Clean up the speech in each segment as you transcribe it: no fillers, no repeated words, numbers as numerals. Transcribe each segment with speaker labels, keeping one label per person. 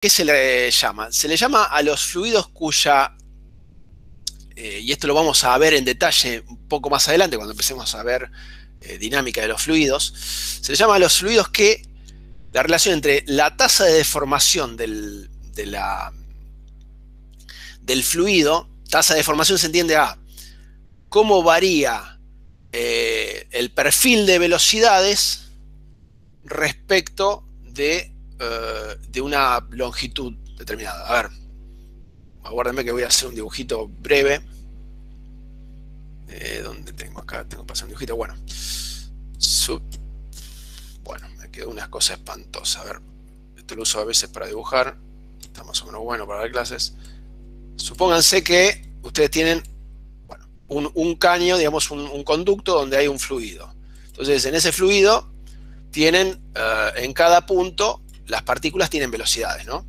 Speaker 1: ¿qué se le llama? Se le llama a los fluidos cuya, y esto lo vamos a ver en detalle un poco más adelante cuando empecemos a ver dinámica de los fluidos, se le llama a los fluidos que la relación entre la tasa de deformación del fluido, tasa de deformación se entiende a cómo varía el perfil de velocidades respecto de una longitud determinada. A ver, aguárdenme que voy a hacer un dibujito breve. ¿Dónde tengo? Acá tengo que pasar un dibujito. Bueno, bueno, me quedó una cosa espantosa. A ver, esto lo uso a veces para dibujar. Está más o menos bueno para dar clases. Supónganse que ustedes tienen, bueno, un caño, digamos un conducto donde hay un fluido. Entonces, en ese fluido tienen, en cada punto, las partículas tienen velocidades, ¿no?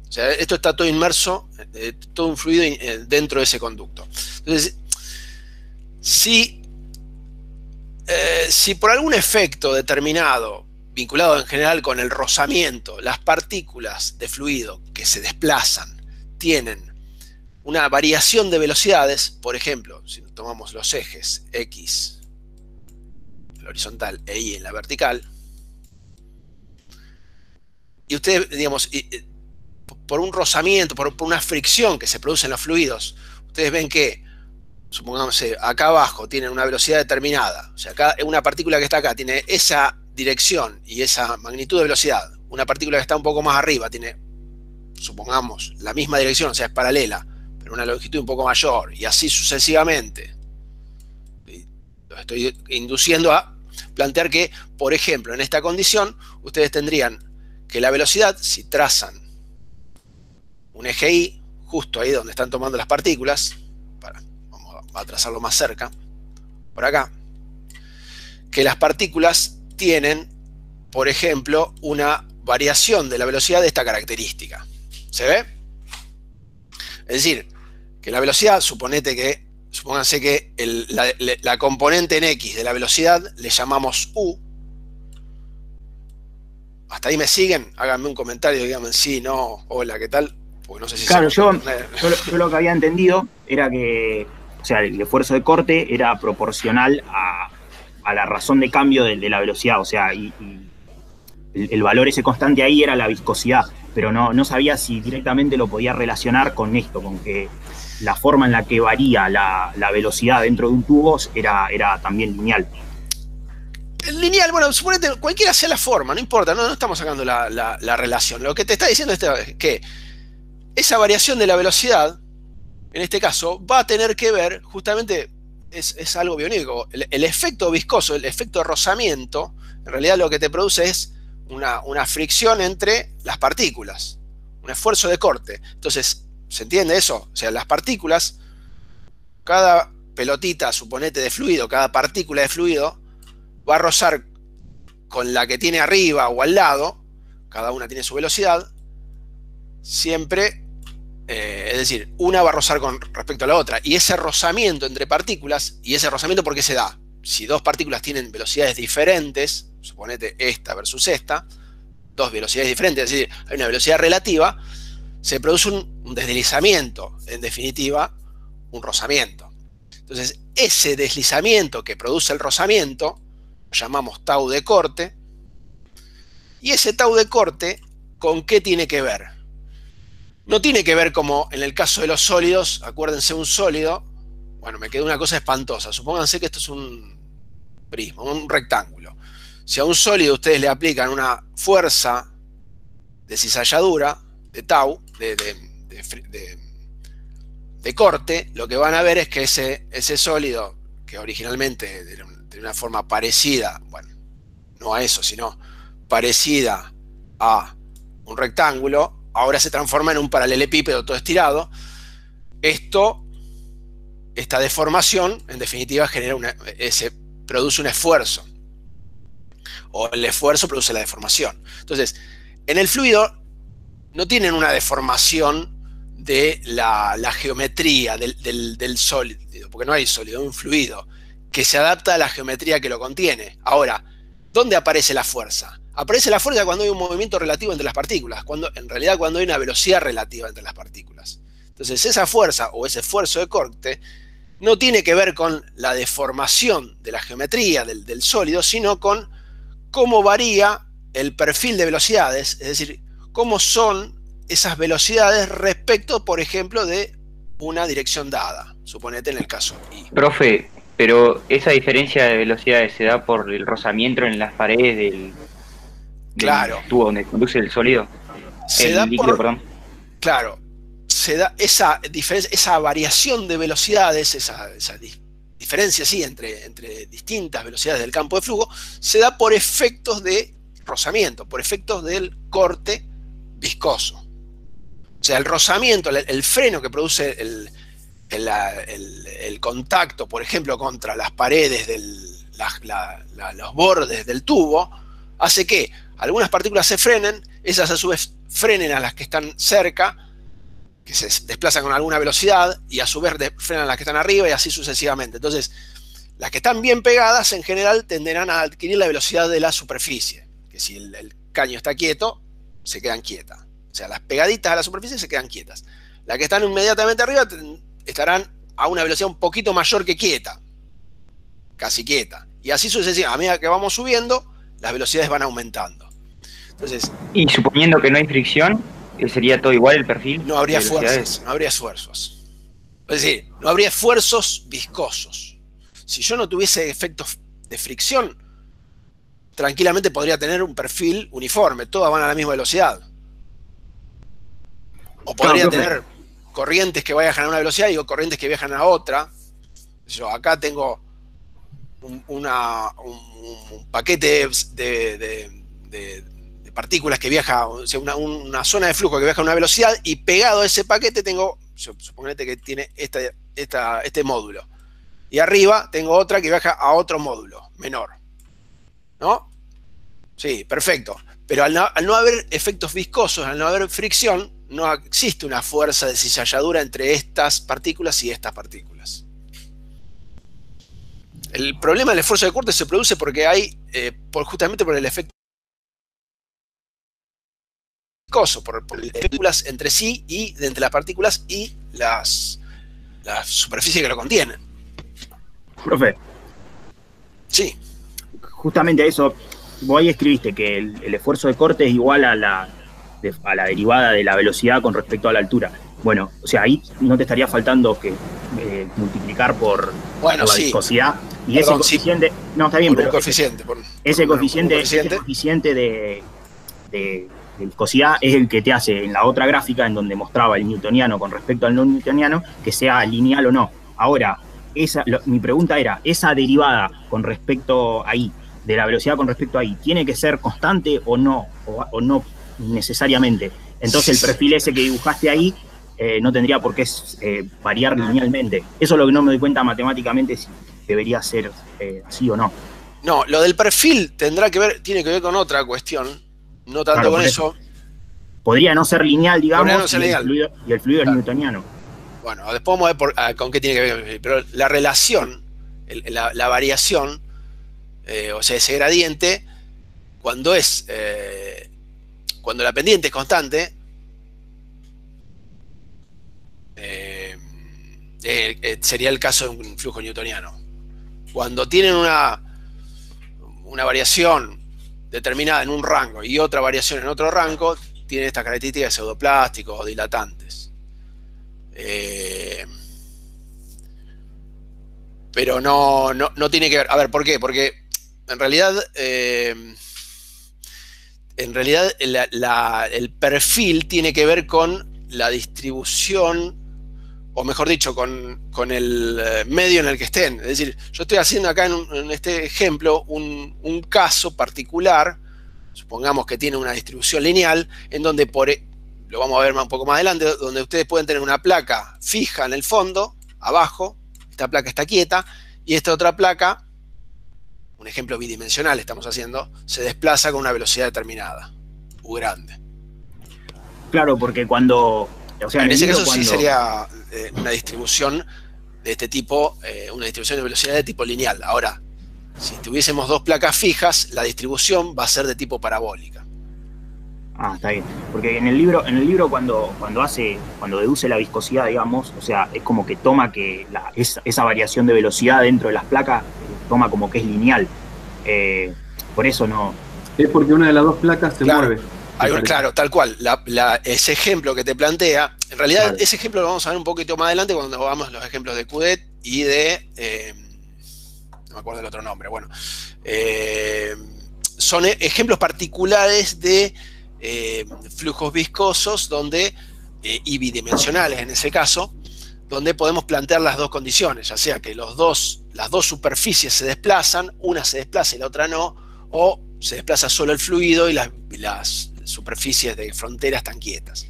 Speaker 1: O sea, esto está todo inmerso, todo un fluido dentro de ese conducto. Entonces, si por algún efecto determinado, vinculado en general con el rozamiento, las partículas de fluido que se desplazan tienen una variación de velocidades, por ejemplo, si tomamos los ejes X en la horizontal e Y en la vertical, y ustedes, digamos, por un rozamiento, por una fricción que se produce en los fluidos, ustedes ven que, supongamos, acá abajo tienen una velocidad determinada, o sea, acá una partícula que está acá tiene esa dirección y esa magnitud de velocidad, una partícula que está un poco más arriba tiene, supongamos, la misma dirección, o sea, es paralela, pero una longitud un poco mayor, y así sucesivamente. Los estoy induciendo a plantear que, por ejemplo, en esta condición, ustedes tendrían que la velocidad, si trazan un eje Y, justo ahí donde están tomando las partículas, vamos a trazarlo más cerca, por acá, que las partículas tienen, por ejemplo, una variación de la velocidad de esta característica. ¿Se ve? Es decir, que la velocidad, supónganse que la componente en X de la velocidad le llamamos U. ¿Hasta ahí me siguen? Háganme un comentario, díganme sí, no, hola, ¿qué tal? Porque no sé si
Speaker 2: Claro, yo lo que había entendido era que, o sea, el esfuerzo de corte era proporcional a la razón de cambio de la velocidad, o sea, y el valor ese constante ahí era la viscosidad, pero no sabía si directamente lo podía relacionar con esto, con que la forma en la que varía la velocidad dentro de un tubo era también lineal.
Speaker 1: Lineal, bueno, suponete, cualquiera sea la forma, no importa, no estamos sacando la relación. Lo que te está diciendo es que esa variación de la velocidad, en este caso, va a tener que ver, justamente, es algo biónico, el efecto viscoso, el efecto de rozamiento, en realidad lo que te produce es una fricción entre las partículas, un esfuerzo de corte. Entonces, ¿se entiende eso? O sea, las partículas, cada pelotita, suponete, de fluido, cada partícula de fluido, va a rozar con la que tiene arriba o al lado, cada una tiene su velocidad, siempre, es decir, una va a rozar con respecto a la otra, y ese rozamiento entre partículas, y ese rozamiento ¿por qué se da? Si dos partículas tienen velocidades diferentes, suponete esta versus esta, dos velocidades diferentes, es decir, hay una velocidad relativa, se produce un deslizamiento, en definitiva, un rozamiento. Entonces, ese deslizamiento que produce el rozamiento, lo llamamos tau de corte, y ese tau de corte, ¿con qué tiene que ver? No tiene que ver como en el caso de los sólidos, acuérdense un sólido, bueno, me quedó una cosa espantosa, supónganse que esto es un prisma, un rectángulo. Si a un sólido ustedes le aplican una fuerza de cizalladura, de tau, de corte, lo que van a ver es que ese sólido, que originalmente de una forma parecida, bueno, no a eso, sino parecida a un rectángulo, ahora se transforma en un paralelepípedo todo estirado. Esta deformación, en definitiva, produce un esfuerzo, o el esfuerzo produce la deformación. Entonces, en el fluido no tienen una deformación de la geometría del sólido, porque no hay sólido, es un fluido que se adapta a la geometría que lo contiene. Ahora, ¿dónde aparece la fuerza? Aparece la fuerza cuando hay un movimiento relativo entre las partículas, en realidad cuando hay una velocidad relativa entre las partículas. Entonces esa fuerza o ese esfuerzo de corte no tiene que ver con la deformación de la geometría del sólido, sino con cómo varía el perfil de velocidades, es decir, cómo son esas velocidades respecto, por ejemplo, de una dirección dada, suponete en el caso I.
Speaker 3: Profe, pero esa diferencia de velocidades se da por el rozamiento en las paredes del tubo donde conduce el sólido, el líquido, perdón.
Speaker 1: Claro, se da esa variación de velocidades, esa diferencia sí, entre distintas velocidades del campo de flujo, se da por efectos de rozamiento, por efectos del corte viscoso. O sea, el rozamiento, el freno que produce el contacto, por ejemplo, contra las paredes, los bordes del tubo, hace que algunas partículas se frenen, esas a su vez frenen a las que están cerca, que se desplazan con alguna velocidad, y a su vez frenan a las que están arriba, y así sucesivamente. Entonces, las que están bien pegadas, en general, tenderán a adquirir la velocidad de la superficie, que si el caño está quieto, se quedan quietas. O sea, las pegaditas a la superficie se quedan quietas. Las que están inmediatamente arriba estarán a una velocidad un poquito mayor que quieta, casi quieta. Y así sucesivamente, a medida que vamos subiendo, las velocidades van aumentando. Entonces,
Speaker 3: y suponiendo que no hay fricción, ¿sería todo igual el perfil?
Speaker 1: No habría fuerzas, no habría esfuerzos. Es decir, no habría esfuerzos viscosos. Si yo no tuviese efectos de fricción, tranquilamente podría tener un perfil uniforme, todas van a la misma velocidad. O podría tener corrientes que viajan a una velocidad y corrientes que viajan a otra. Yo acá tengo un paquete de partículas que viaja, o sea, una zona de flujo que viaja a una velocidad, y pegado a ese paquete tengo, suponete que tiene este módulo. Y arriba tengo otra que viaja a otro módulo menor. ¿No? Sí, perfecto. Pero al no haber efectos viscosos, al no haber fricción, no existe una fuerza de cizalladura entre estas partículas y estas partículas. El problema del esfuerzo de corte se produce porque hay, justamente por el efecto viscoso, por las partículas entre sí y entre las partículas y las superficies que lo contienen.
Speaker 2: Profe.
Speaker 1: Sí.
Speaker 2: Justamente a eso, vos ahí escribiste que el esfuerzo de corte es igual a la derivada de la velocidad con respecto a la altura. Bueno, o sea, ahí no te estaría faltando que multiplicar por la viscosidad. Y ese coeficiente... Sí. No, está bien, pero ese coeficiente de viscosidad es el que te hace en la otra gráfica, en donde mostraba el newtoniano con respecto al no newtoniano, que sea lineal o no. Ahora, mi pregunta era, esa derivada con respecto ahí, de la velocidad con respecto ahí, ¿tiene que ser constante o no? O no necesariamente. Entonces el perfil ese que dibujaste ahí no tendría por qué variar linealmente. Eso es lo que no me doy cuenta matemáticamente si debería ser así o no.
Speaker 1: No, lo del perfil tiene que ver con otra cuestión, no tanto con eso.
Speaker 2: Podría no ser lineal, digamos,
Speaker 1: no ser lineal.
Speaker 2: Y el fluido es newtoniano.
Speaker 1: Bueno, después vamos a ver con qué tiene que ver, pero la relación, la variación, o sea, ese gradiente, cuando la pendiente es constante, sería el caso de un flujo newtoniano. Cuando tienen una variación determinada en un rango y otra variación en otro rango, tienen estas características de pseudoplásticos o dilatantes. Pero no tiene que ver. A ver, ¿por qué? Porque en realidad el perfil tiene que ver con la distribución, o mejor dicho, con el medio en el que estén. Es decir, yo estoy haciendo acá en este ejemplo un caso particular, supongamos que tiene una distribución lineal, en donde lo vamos a ver un poco más adelante, donde ustedes pueden tener una placa fija en el fondo, abajo, esta placa está quieta, y esta otra placa, un ejemplo bidimensional estamos haciendo, se desplaza con una velocidad determinada, U grande.
Speaker 2: Claro, porque cuando... O sea,
Speaker 1: en ese caso sí sería una distribución de este tipo, una distribución de velocidad de tipo lineal. Ahora, Si tuviésemos dos placas fijas, la distribución va a ser de tipo parabólica.
Speaker 2: Ah, está bien. Porque en el libro cuando deduce la viscosidad, digamos, o sea, es como que toma que esa variación de velocidad dentro de las placas, toma como que es lineal. Por eso no.
Speaker 4: Es porque una de las dos placas se mueve.
Speaker 1: Claro, tal cual. Ese ejemplo que te plantea, en realidad
Speaker 2: Claro.
Speaker 1: ese ejemplo lo vamos a ver un poquito más adelante cuando vamos los ejemplos de Coudet y de... no me acuerdo el otro nombre. Bueno, son ejemplos particulares de flujos viscosos y bidimensionales en ese caso, donde podemos plantear las dos condiciones, ya sea que las dos superficies se desplazan, una se desplaza y la otra no, o se desplaza solo el fluido y las superficies de frontera están quietas.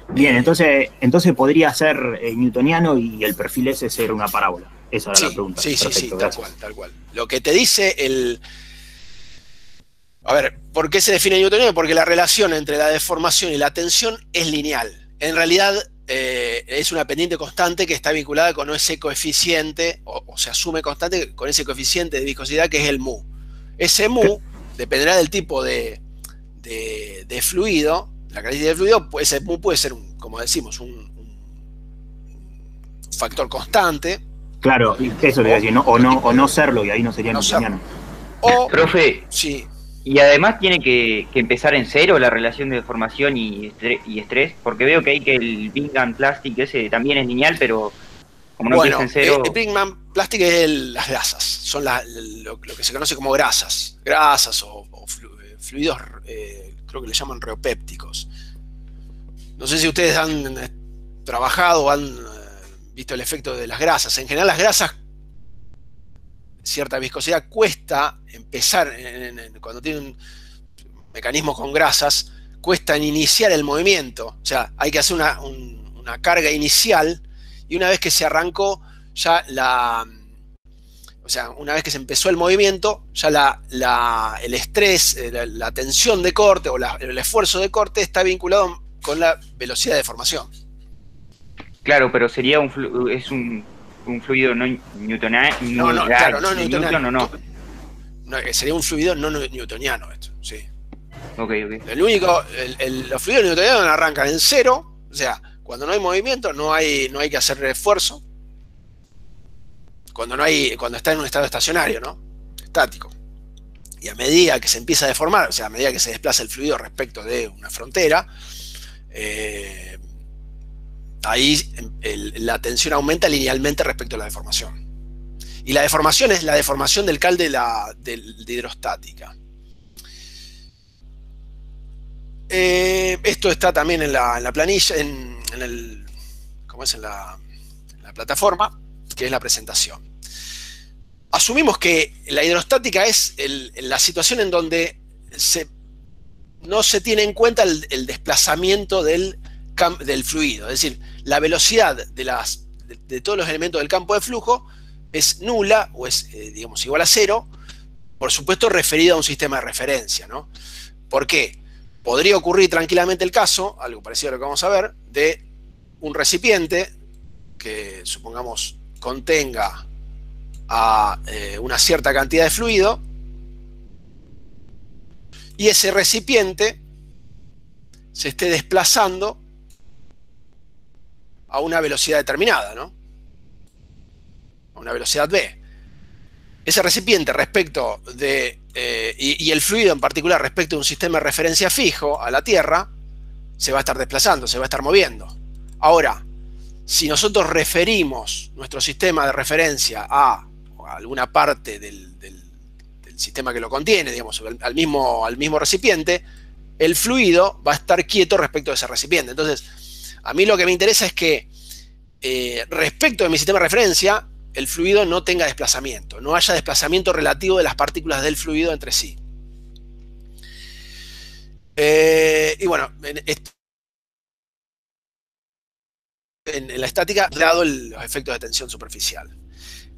Speaker 2: Bien, entonces podría ser newtoniano y el perfil ese ser una parábola. Esa era la pregunta.
Speaker 1: Sí,
Speaker 2: Perfecto,
Speaker 1: tal cual. Lo que te dice A ver, ¿por qué se define newtoniano? Porque la relación entre la deformación y la tensión es lineal. En realidad es una pendiente constante que está vinculada con ese coeficiente, o se asume constante con ese coeficiente de viscosidad que es el mu. Ese mu dependerá del tipo de fluido, la característica del fluido, ese mu puede ser, como decimos, un factor constante.
Speaker 2: Claro, eso le iba a decir, o no serlo, y ahí no sería newtoniano.
Speaker 3: Profe,
Speaker 1: sí.
Speaker 3: Y además tiene que empezar en cero la relación de deformación y estrés, porque veo que el Big Bang Plastic ese también es lineal, pero como no empieza en cero...
Speaker 1: El Big Bang Plastic es las grasas, son lo que se conoce como grasas o fluidos, creo que le llaman reopépticos. No sé si ustedes han trabajado o han visto el efecto de las grasas. En general las grasas, cierta viscosidad, cuesta empezar, cuando tienen mecanismos con grasas, cuesta iniciar el movimiento. O sea, hay que hacer una carga inicial y una vez que se arrancó, ya una vez que se empezó el movimiento, ya el estrés, la tensión de corte o el esfuerzo de corte está vinculado con la velocidad de deformación.
Speaker 3: Claro, pero sería un fluido no newtoniano. No.
Speaker 1: Sería un fluido no newtoniano esto, sí.
Speaker 3: Ok.
Speaker 1: Los fluidos newtonianos arrancan en cero, o sea, cuando no hay movimiento no hay que hacer esfuerzo. Cuando está en un estado estacionario, ¿no? Estático. Y a medida que se empieza a deformar, o sea, a medida que se desplaza el fluido respecto de una frontera, ahí la tensión aumenta linealmente respecto a la deformación. Y la deformación es la deformación del cal de hidrostática. Esto está también en la planilla, en la plataforma, que es la presentación. Asumimos que la hidrostática es la situación en donde no se tiene en cuenta el desplazamiento del fluido, es decir, la velocidad de todos los elementos del campo de flujo es nula o es, digamos, igual a cero, por supuesto referido a un sistema de referencia, ¿no? ¿Por qué? Podría ocurrir tranquilamente el caso, algo parecido a lo que vamos a ver, de un recipiente que, supongamos, contenga a una cierta cantidad de fluido y ese recipiente se esté desplazando a una velocidad determinada, ¿no? A una velocidad v. Ese recipiente respecto de... y el fluido en particular respecto de un sistema de referencia fijo a la Tierra, se va a estar desplazando, se va a estar moviendo. Ahora, si nosotros referimos nuestro sistema de referencia a alguna parte del sistema que lo contiene, digamos, al mismo recipiente, el fluido va a estar quieto respecto de ese recipiente. Entonces, a mí lo que me interesa es que respecto de mi sistema de referencia, el fluido no tenga desplazamiento, no haya desplazamiento relativo de las partículas del fluido entre sí. Y bueno, en la estática, dado los efectos de tensión superficial.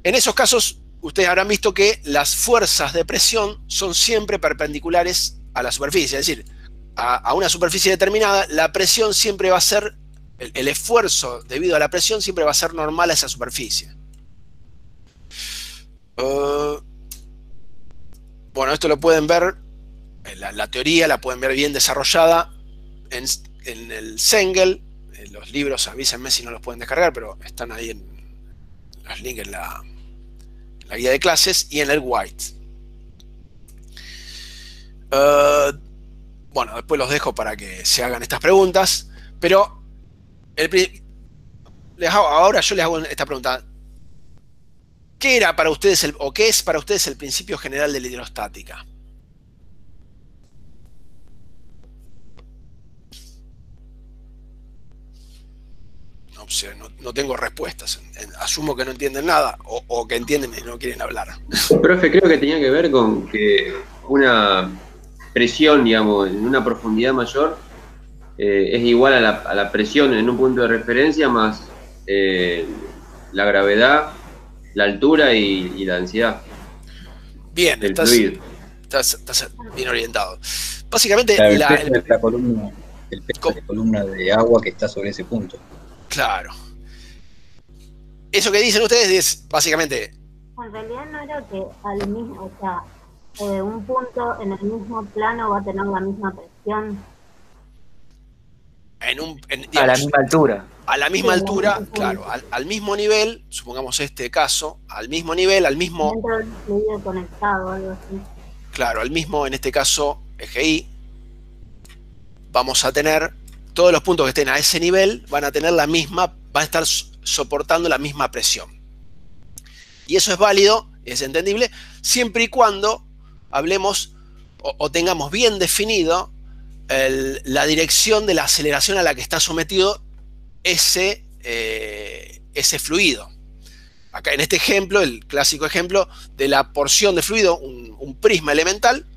Speaker 1: En esos casos, ustedes habrán visto que las fuerzas de presión son siempre perpendiculares a la superficie, es decir, a una superficie determinada, la presión siempre va a ser, el esfuerzo debido a la presión siempre va a ser normal a esa superficie. Bueno, esto lo pueden ver, la teoría la pueden ver bien desarrollada en el Sengel. Los libros, avísenme si no los pueden descargar, pero están ahí en los links en la guía de clases, y en el White. Bueno, después los dejo para que se hagan estas preguntas, pero ahora yo les hago esta pregunta. ¿Qué era para ustedes qué es para ustedes el principio general de la hidrostática? No tengo respuestas. Asumo que no entienden nada o que entienden y no quieren hablar.
Speaker 5: Profe, creo que tenía que ver con que una presión, digamos, en una profundidad mayor es igual a la presión en un punto de referencia más la gravedad, la altura y la densidad.
Speaker 1: Bien, estás bien orientado. Básicamente,
Speaker 6: claro, el peso de la columna de agua que está sobre ese punto.
Speaker 1: Claro. Eso que dicen ustedes es básicamente...
Speaker 7: En realidad no era que al mismo, o sea, un punto en el mismo plano va a tener la misma presión.
Speaker 3: Digamos, a la misma altura.
Speaker 1: A la misma altura, claro, al mismo nivel, supongamos este caso, al mismo nivel, al mismo...
Speaker 7: Dentro del fluido conectado, algo así.
Speaker 1: Claro, al mismo, en este caso, eje Y, vamos a tener... Todos los puntos que estén a ese nivel van a tener van a estar soportando la misma presión. Y eso es válido, es entendible, siempre y cuando hablemos o tengamos bien definido la dirección de la aceleración a la que está sometido ese fluido. Acá en este ejemplo, el clásico ejemplo de la porción de fluido, un prisma elemental,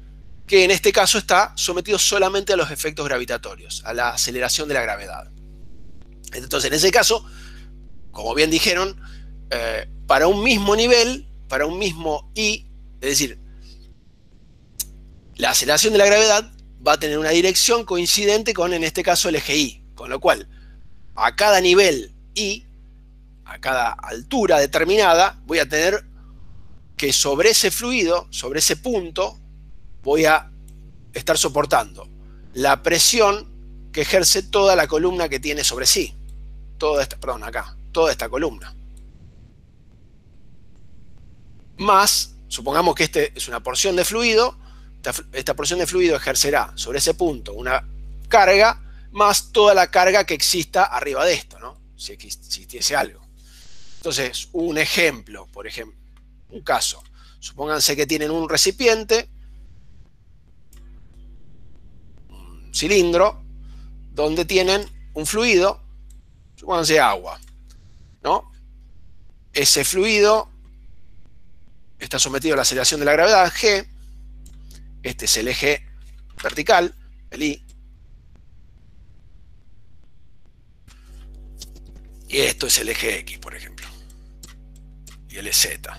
Speaker 1: que en este caso está sometido solamente a los efectos gravitatorios, a la aceleración de la gravedad. Entonces, en ese caso, como bien dijeron, para un mismo nivel, para un mismo I, es decir, la aceleración de la gravedad va a tener una dirección coincidente con, en este caso, el eje Y, con lo cual, a cada nivel I, a cada altura determinada, voy a tener que sobre ese fluido, sobre ese punto, voy a estar soportando la presión que ejerce toda la columna que tiene sobre sí. Toda esta columna. Más, supongamos que este es una porción de fluido, esta porción de fluido ejercerá sobre ese punto una carga, más toda la carga que exista arriba de esto, ¿no? Si existiese algo. Entonces, un ejemplo, por ejemplo, un caso. Supónganse que tienen un recipiente, cilindro, donde tienen un fluido, supónganse agua, ¿no? Ese fluido está sometido a la aceleración de la gravedad, G. Este es el eje vertical, el I. Y esto es el eje X, por ejemplo. Y el Z.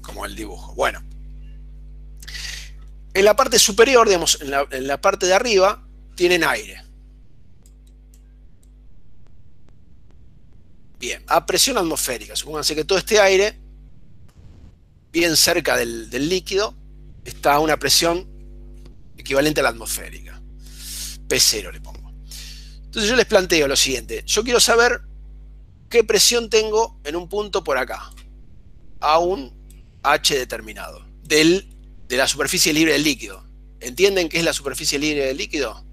Speaker 1: Como el dibujo. Bueno. En la parte superior, digamos, en la parte de arriba, tienen aire. Bien, a presión atmosférica. Supónganse que todo este aire, bien cerca del líquido, está a una presión equivalente a la atmosférica. P0 le pongo. Entonces yo les planteo lo siguiente. Yo quiero saber qué presión tengo en un punto por acá, a un H determinado, de la superficie libre del líquido. ¿Entienden qué es la superficie libre del líquido?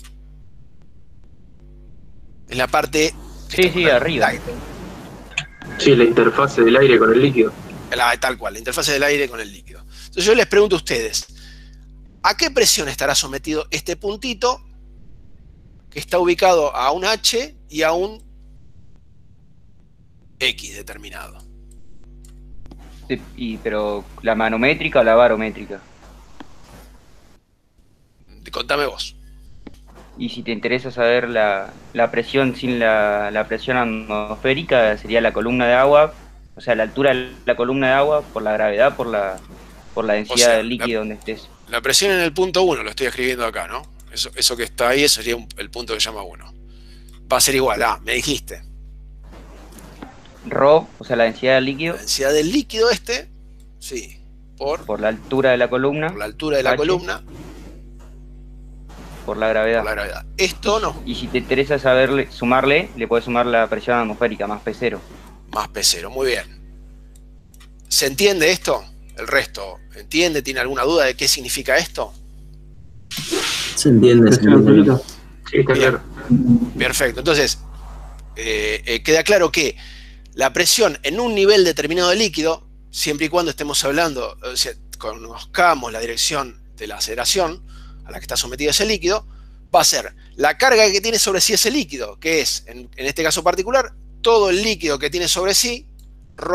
Speaker 1: Es la parte...
Speaker 3: Sí, arriba.
Speaker 4: Sí, la interfase del aire con el líquido.
Speaker 1: Tal cual, la interfase del aire con el líquido. Entonces yo les pregunto a ustedes, ¿a qué presión estará sometido este puntito que está ubicado a un H y a un X determinado?
Speaker 3: Pero ¿la manométrica o la barométrica?
Speaker 1: Contame vos.
Speaker 3: Y si te interesa saber la presión sin la presión atmosférica, sería la columna de agua, o sea, la altura de la columna de agua por la gravedad, por la densidad del líquido donde estés.
Speaker 1: La presión en el punto 1, lo estoy escribiendo acá, ¿no? Eso que está ahí, eso sería el punto que se llama 1. Va a ser igual a, me dijiste.
Speaker 3: Rho, o sea, la densidad del líquido.
Speaker 1: La densidad del líquido sí.
Speaker 3: por la altura de la columna,
Speaker 1: por la altura de la
Speaker 3: H,
Speaker 1: columna,
Speaker 3: por la gravedad.
Speaker 1: por la gravedad. Esto no,
Speaker 3: Y si te interesa saberle, sumarle, le puedes sumar la presión atmosférica más P0.
Speaker 1: más P0. Muy bien. ¿Se entiende esto? ¿El resto entiende? ¿Tiene alguna duda de qué significa esto?
Speaker 8: Se entiende, se entiende.
Speaker 4: Sí, está
Speaker 1: Bien.
Speaker 4: claro.
Speaker 1: Perfecto. Entonces, queda claro que la presión en un nivel determinado de líquido, siempre y cuando estemos hablando, o sea, conozcamos la dirección de la aceleración a la que está sometido ese líquido, va a ser la carga que tiene sobre sí ese líquido, que es, en este caso particular, todo el líquido que tiene sobre sí, ρ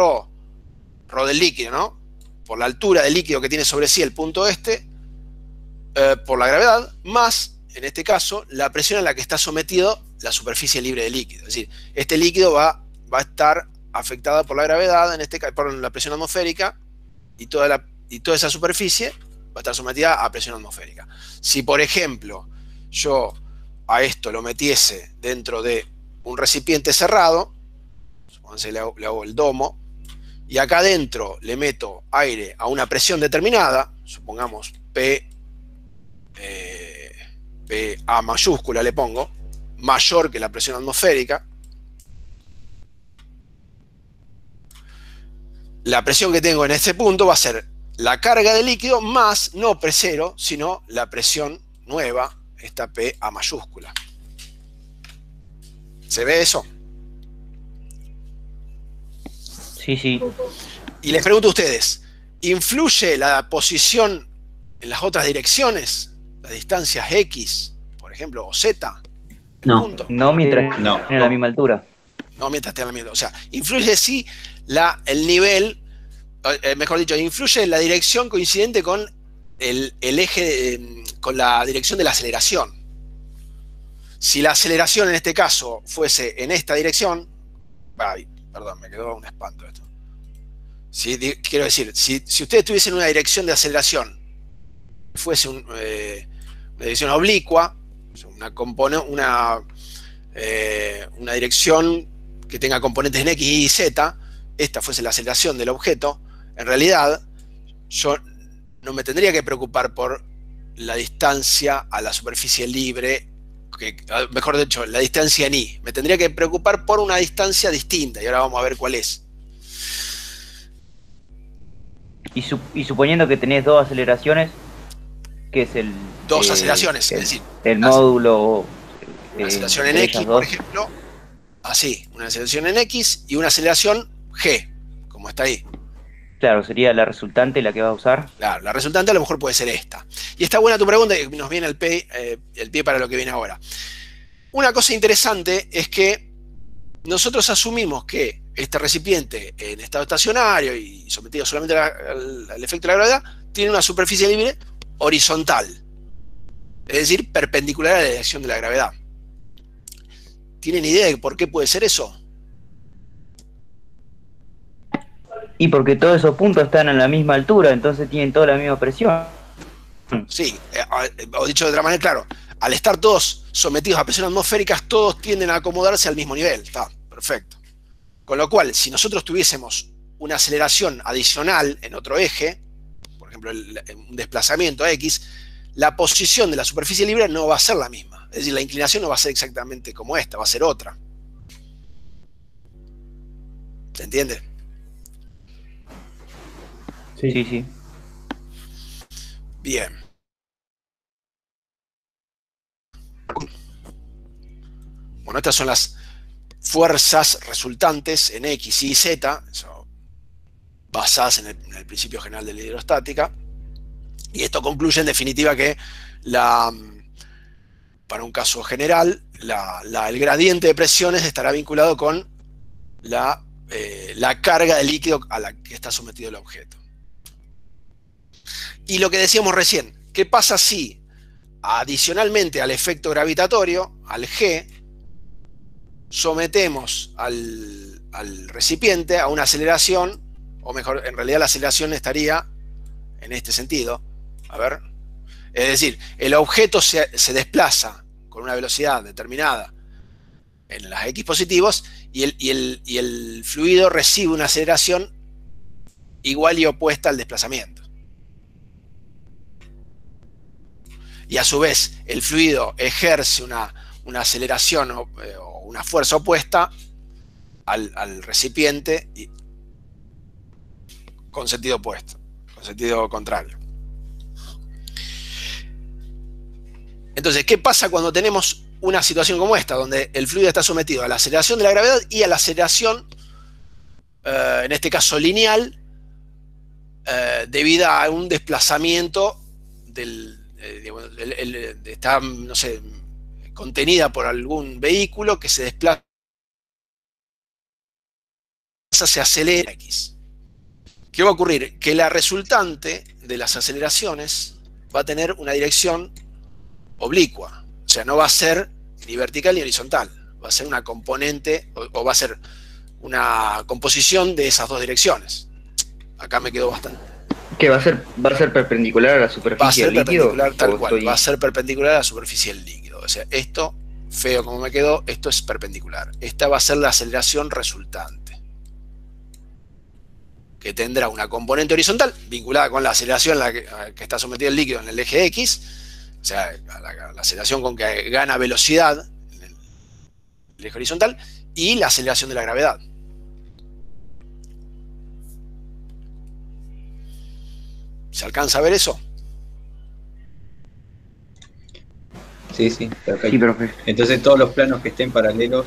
Speaker 1: del líquido, ¿no? Por la altura del líquido que tiene sobre sí el punto este, por la gravedad, más, en este caso, la presión a la que está sometido la superficie libre del líquido. Es decir, este líquido va a estar afectada por la gravedad, en este caso, por la presión atmosférica, y toda esa superficie va a estar sometida a presión atmosférica. Si, por ejemplo, yo a esto lo metiese dentro de un recipiente cerrado, supónganse le hago el domo, y acá adentro le meto aire a una presión determinada, supongamos PA mayúscula le pongo, mayor que la presión atmosférica, la presión que tengo en este punto va a ser la carga de líquido más, no P0, sino la presión nueva, esta PA mayúscula. ¿Se ve eso?
Speaker 3: Sí, sí.
Speaker 1: Y les pregunto a ustedes, ¿influye la posición en las otras direcciones? Las distancias X, por ejemplo, o Z.
Speaker 8: No.
Speaker 1: Punto.
Speaker 3: No mientras
Speaker 6: No.
Speaker 3: en la misma altura.
Speaker 1: No mientras esté a la misma. O sea, influye sí el nivel, mejor dicho, influye la dirección coincidente con el eje, con la dirección de la aceleración. Si la aceleración en este caso fuese en esta dirección, ay, perdón, me quedó un espanto esto. Quiero decir, si ustedes tuviesen una dirección de aceleración, fuese una dirección oblicua, una dirección que tenga componentes en X, Y y Z, esta fuese la aceleración del objeto, en realidad yo no me tendría que preocupar por la distancia a la superficie libre, mejor dicho, la distancia en Y. Me tendría que preocupar por una distancia distinta, y ahora vamos a ver cuál es.
Speaker 3: Y suponiendo que tenés dos aceleraciones, ¿qué es el...?
Speaker 1: Dos aceleraciones, es decir,
Speaker 3: el módulo...
Speaker 1: una aceleración en X, por ejemplo, así, una aceleración en X y una aceleración G, como está ahí.
Speaker 3: Claro, sería la resultante la que vas a usar.
Speaker 1: Claro, la resultante a lo mejor puede ser esta. Y está buena tu pregunta y nos viene el pie para lo que viene ahora. Una cosa interesante es que nosotros asumimos que este recipiente en estado estacionario y sometido solamente al efecto de la gravedad tiene una superficie libre horizontal, es decir, perpendicular a la dirección de la gravedad. ¿Tienen idea de por qué puede ser eso?
Speaker 3: Y porque todos esos puntos están a la misma altura, entonces tienen toda la misma presión.
Speaker 1: Sí, o dicho de otra manera, claro, al estar todos sometidos a presión atmosféricas, todos tienden a acomodarse al mismo nivel. Está, perfecto. Con lo cual, si nosotros tuviésemos una aceleración adicional en otro eje, por ejemplo, un desplazamiento X, la posición de la superficie libre no va a ser la misma. Es decir, la inclinación no va a ser exactamente como esta, va a ser otra. ¿Se entiende?
Speaker 3: Sí, sí.
Speaker 1: Bien. Bueno, estas son las fuerzas resultantes en X, Y y Z, eso, basadas en el principio general de la hidrostática. Y esto concluye en definitiva que para un caso general, el gradiente de presiones estará vinculado con la carga de líquido a la que está sometido el objeto. Y lo que decíamos recién, ¿qué pasa si adicionalmente al efecto gravitatorio, al G, sometemos al recipiente a una aceleración, o mejor, en realidad la aceleración estaría en este sentido? A ver, es decir, el objeto se desplaza con una velocidad determinada en las X positivos y el fluido recibe una aceleración igual y opuesta al desplazamiento. y a su vez el fluido ejerce una aceleración o una fuerza opuesta al recipiente con sentido opuesto, con sentido contrario. Entonces, ¿qué pasa cuando tenemos una situación como esta, donde el fluido está sometido a la aceleración de la gravedad y a la aceleración, en este caso lineal, debido a un desplazamiento está, no sé, contenida por algún vehículo que se desplaza, se acelera X. ¿Qué va a ocurrir? Que la resultante de las aceleraciones va a tener una dirección oblicua, o sea, no va a ser ni vertical ni horizontal, va a ser una componente o va a ser una composición de esas dos direcciones. Acá me quedó bastante.
Speaker 3: ¿Qué va a ser perpendicular a la superficie del líquido?
Speaker 1: Va a ser perpendicular, tal cual, va a ser perpendicular a la superficie del líquido. O sea, esto, feo como me quedó, esto es perpendicular. Esta va a ser la aceleración resultante, que tendrá una componente horizontal vinculada con la aceleración a la que está sometido el líquido en el eje X, o sea, la aceleración con que gana velocidad en el eje horizontal, y la aceleración de la gravedad. ¿Se alcanza a ver eso?
Speaker 6: Sí, perfecto.
Speaker 3: Sí, profe.
Speaker 6: Entonces todos los planos que estén paralelos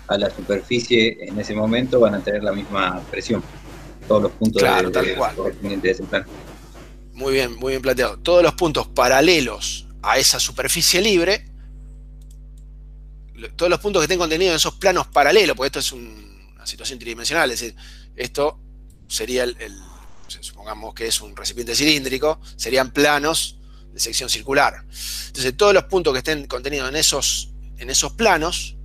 Speaker 6: a la superficie en ese momento van a tener la misma presión. Todos los puntos correspondientes de ese plano.
Speaker 1: Muy bien planteado. Todos los puntos paralelos a esa superficie libre, todos los puntos que estén contenidos en esos planos paralelos, porque esto es una situación tridimensional, es decir, esto sería supongamos que es un recipiente cilíndrico, serían planos de sección circular. Entonces, todos los puntos que estén contenidos en esos planos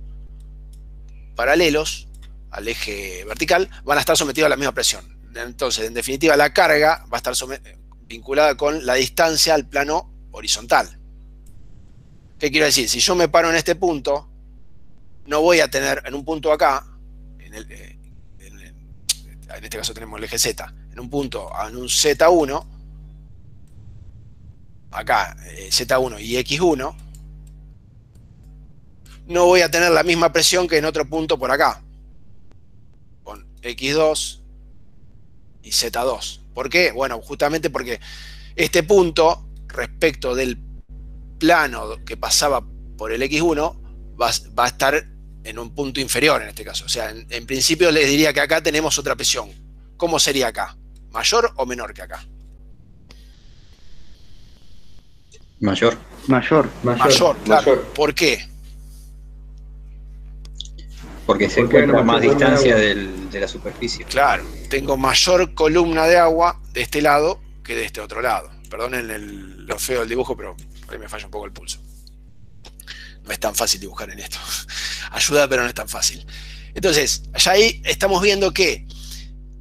Speaker 1: paralelos al eje vertical van a estar sometidos a la misma presión. Entonces, en definitiva, la carga va a estar vinculada con la distancia al plano horizontal. ¿Qué quiero decir? Si yo me paro en este punto, no voy a tener en un punto acá, en este caso tenemos el eje Z, en un punto, en un Z1, acá Z1 y X1, no voy a tener la misma presión que en otro punto por acá, con X2 y Z2. ¿Por qué? Bueno, justamente porque este punto, respecto del plano que pasaba por el X1, va a estar en un punto inferior en este caso. O sea, en principio les diría que acá tenemos otra presión. ¿Cómo sería acá? ¿Mayor o menor que acá?
Speaker 6: Mayor,
Speaker 1: claro. ¿Por qué?
Speaker 6: Porque se encuentra a más distancia de la superficie.
Speaker 1: Claro, tengo mayor columna de agua de este lado que de este otro lado. Perdonen lo feo del dibujo, pero por ahí me falla un poco el pulso. No es tan fácil dibujar en esto. Ayuda, pero no es tan fácil. Entonces, ya ahí estamos viendo que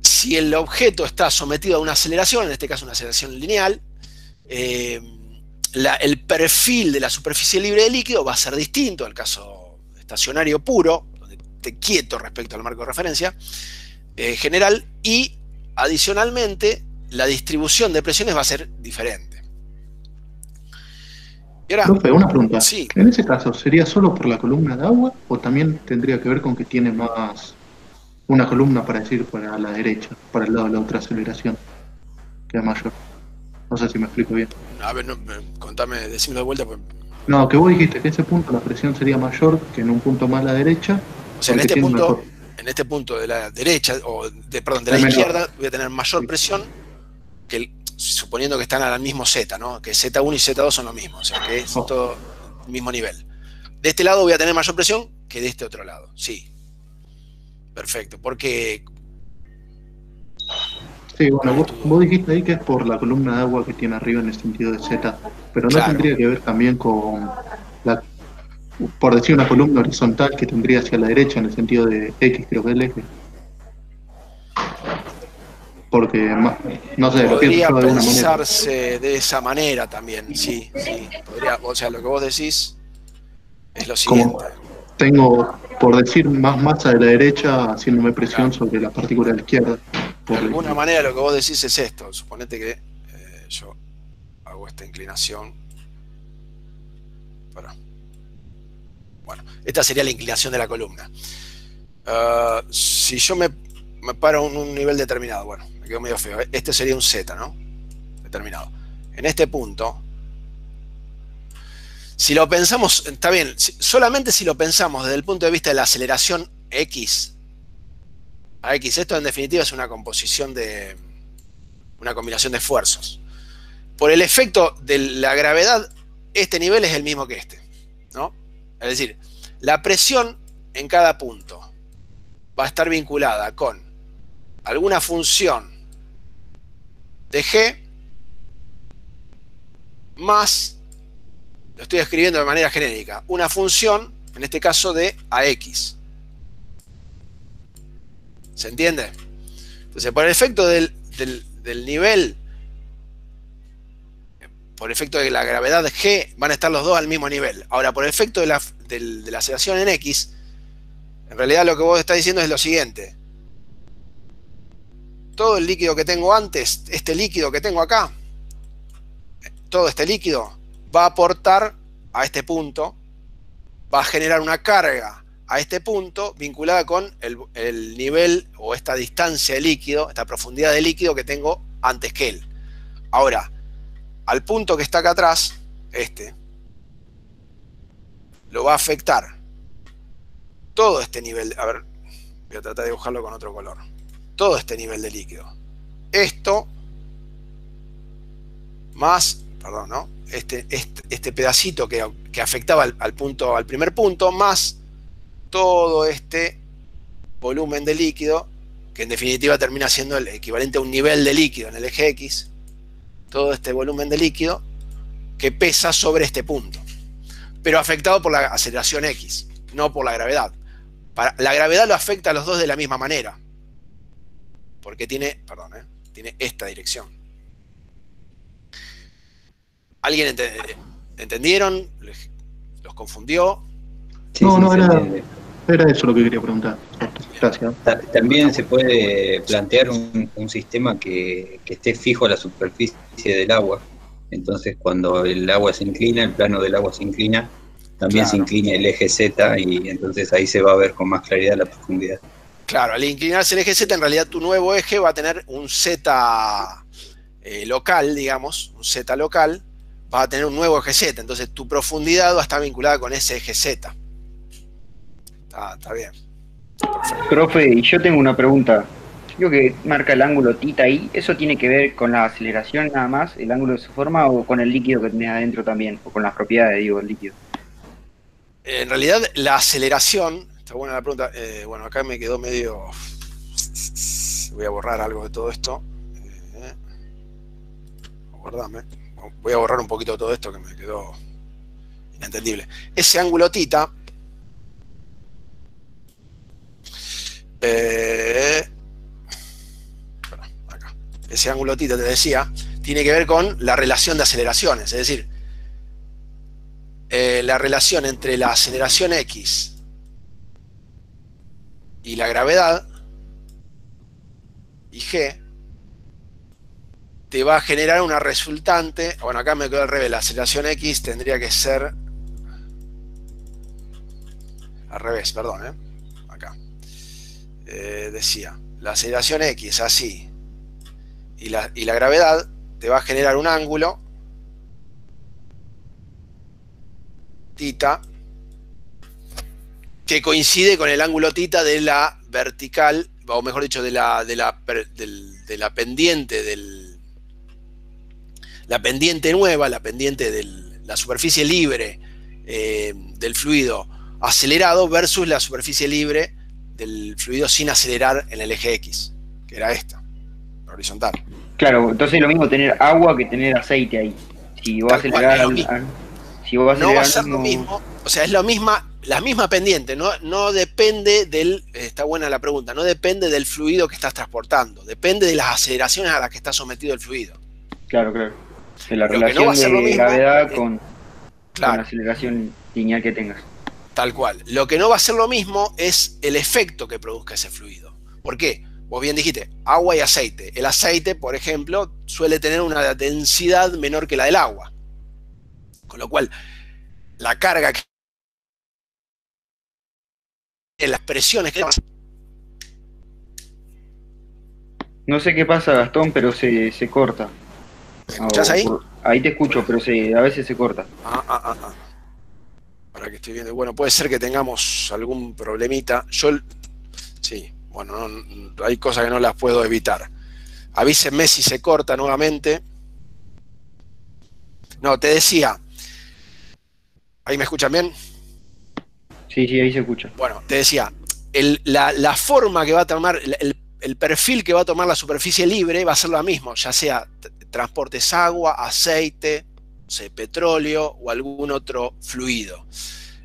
Speaker 1: si el objeto está sometido a una aceleración, en este caso una aceleración lineal, el perfil de la superficie libre de líquido va a ser distinto al caso estacionario puro, donde esté quieto respecto al marco de referencia general, y adicionalmente la distribución de presiones va a ser diferente. Y ahora,
Speaker 9: profe, una pregunta.
Speaker 1: Sí.
Speaker 9: ¿En ese caso sería solo por la columna de agua o también tendría que ver con que tiene más una columna para decir para la derecha, para el lado de la otra aceleración, que es mayor? No sé si me explico bien.
Speaker 1: A ver, contame, decímelo de vuelta.
Speaker 9: No, que vos dijiste que en ese punto la presión sería mayor que en un punto más a la derecha.
Speaker 1: O sea, en este punto de la derecha, de la izquierda, voy a tener mayor presión que suponiendo que están al mismo Z, ¿no? Que Z1 y Z2 son lo mismo, o sea que es todo el mismo nivel. De este lado voy a tener mayor presión que de este otro lado, sí. Perfecto, porque...
Speaker 9: Sí, bueno, vos dijiste ahí que es por la columna de agua que tiene arriba en el sentido de Z, pero no tendría que ver también con por decir una columna horizontal que tendría hacia la derecha en el sentido de X, creo que es el eje. Porque, no sé,
Speaker 1: podría
Speaker 9: lo pienso de
Speaker 1: pensarse de esa manera también, sí. Podría, o sea, lo que vos decís es lo siguiente.
Speaker 9: Como tengo, por decir, más masa de la derecha haciéndome presión sobre la partícula de la izquierda.
Speaker 1: De alguna manera lo que vos decís es esto. Suponete que yo hago esta inclinación Bueno, esta sería la inclinación de la columna. Si yo me paro en un nivel determinado, bueno, me quedo medio feo. Este sería un Z, ¿no? Determinado. En este punto, si lo pensamos, está bien, solamente si lo pensamos desde el punto de vista de la aceleración X a X, esto en definitiva es una composición de una combinación de esfuerzos. Por el efecto de la gravedad, este nivel es el mismo que este, ¿no? Es decir, la presión en cada punto va a estar vinculada con alguna función de G más, lo estoy escribiendo de manera genérica, una función, en este caso de AX. ¿Se entiende? Entonces, por el efecto del nivel, por el efecto de la gravedad G, van a estar los dos al mismo nivel. Ahora, por el efecto de la aceleración en X, en realidad lo que vos estás diciendo es lo siguiente. Todo el líquido que tengo antes, este líquido que tengo acá, todo este líquido va a aportar a este punto, va a generar una carga a este punto vinculada con el nivel o esta distancia de líquido, esta profundidad de líquido que tengo antes que él. Ahora, al punto que está acá atrás, lo va a afectar todo este nivel. A ver, voy a tratar de dibujarlo con otro color. Todo este nivel de líquido. Esto más, perdón, ¿no? Este pedacito que afectaba al primer punto, más todo este volumen de líquido, que en definitiva termina siendo el equivalente a un nivel de líquido en el eje X. Todo este volumen de líquido que pesa sobre este punto, pero afectado por la aceleración X, no por la gravedad. La gravedad lo afecta a los dos de la misma manera, porque tiene esta dirección. ¿Alguien entendieron? ¿Los confundió?
Speaker 9: Sí, era eso lo que quería preguntar. Gracias.
Speaker 6: También se puede plantear un sistema que esté fijo a la superficie del agua. Entonces, cuando el agua se inclina, el plano del agua se inclina, también se inclina el eje Z, y entonces ahí se va a ver con más claridad la profundidad.
Speaker 1: Claro, al inclinarse el eje Z, en realidad tu nuevo eje va a tener un Z local, digamos, un Z local, va a tener un nuevo eje Z, entonces tu profundidad va a estar vinculada con ese eje Z. Está bien. Perfecto.
Speaker 3: Profe, y yo tengo una pregunta. Digo que marca el ángulo θ ahí, ¿eso tiene que ver con la aceleración nada más, el ángulo de su forma, o con el líquido que tenés adentro también, o con las propiedades, digo, del líquido?
Speaker 1: En realidad, la aceleración, está buena la pregunta, bueno, acá me quedó medio... Voy a borrar algo de todo esto. Guardame. Voy a borrar un poquito de todo esto que me quedó inentendible. Ese ángulo θ... acá. Ese ángulo θ, te decía, tiene que ver con la relación de aceleraciones, es decir, la relación entre la aceleración X y la gravedad y G te va a generar una resultante. Bueno, acá me quedó al revés, la aceleración X tendría que ser al revés, perdón, acá. Decía, la aceleración X así y la gravedad te va a generar un ángulo θ que coincide con el ángulo θ de la vertical, o mejor dicho, de la pendiente la pendiente nueva, la pendiente de la superficie libre del fluido acelerado versus la superficie libre del fluido sin acelerar en el eje X, que era esta, la horizontal.
Speaker 3: Claro, entonces es lo mismo tener agua que tener aceite ahí. Si vos acelerar
Speaker 1: no va a ser lo mismo, o sea, es la misma pendiente, no depende del, está buena la pregunta, no depende del fluido que estás transportando, depende de las aceleraciones a las que está sometido el fluido.
Speaker 3: Claro. De la relación de gravedad con la aceleración lineal que tengas.
Speaker 1: Tal cual. Lo que no va a ser lo mismo es el efecto que produzca ese fluido. ¿Por qué? Vos bien dijiste, agua y aceite. El aceite, por ejemplo, suele tener una densidad menor que la del agua. Con lo cual, la carga que en las presiones que
Speaker 3: No sé qué pasa, Gastón, pero se corta.
Speaker 1: ¿Me escuchás ahí?
Speaker 3: Ahí te escucho, pero a veces se corta.
Speaker 1: Ahora que estoy viendo, bueno, puede ser que tengamos algún problemita. Sí, bueno, hay cosas que no las puedo evitar. Avísenme si se corta nuevamente. No, te decía. ¿Ahí me escuchan bien?
Speaker 3: Sí, ahí se escucha.
Speaker 1: Bueno, te decía, la forma que va a tomar, el perfil que va a tomar la superficie libre va a ser lo mismo, ya sea transportes agua, aceite, petróleo o algún otro fluido,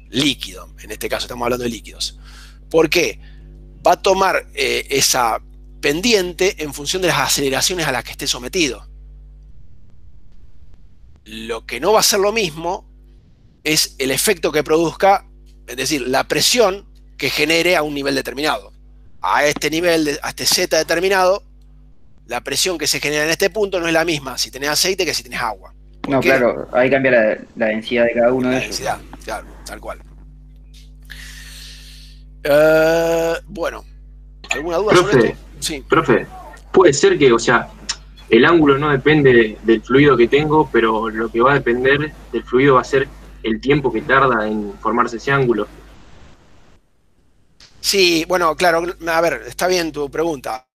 Speaker 1: líquido, en este caso estamos hablando de líquidos. ¿Por qué? Va a tomar esa pendiente en función de las aceleraciones a las que esté sometido. Lo que no va a ser lo mismo es el efecto que produzca, es decir, la presión que genere a un nivel determinado. A este nivel, a este Z determinado, la presión que se genera en este punto no es la misma si tenés aceite que si tenés agua.
Speaker 3: No, claro, ahí cambia la densidad de cada uno de ellos.
Speaker 1: La densidad, claro, tal cual. Bueno, ¿alguna duda sobre esto? Sí.
Speaker 4: Profe, puede ser que, o sea, el ángulo no depende del fluido que tengo, pero lo que va a depender del fluido va a ser el tiempo que tarda en formarse ese ángulo.
Speaker 1: Sí, bueno, claro, a ver, está bien tu pregunta.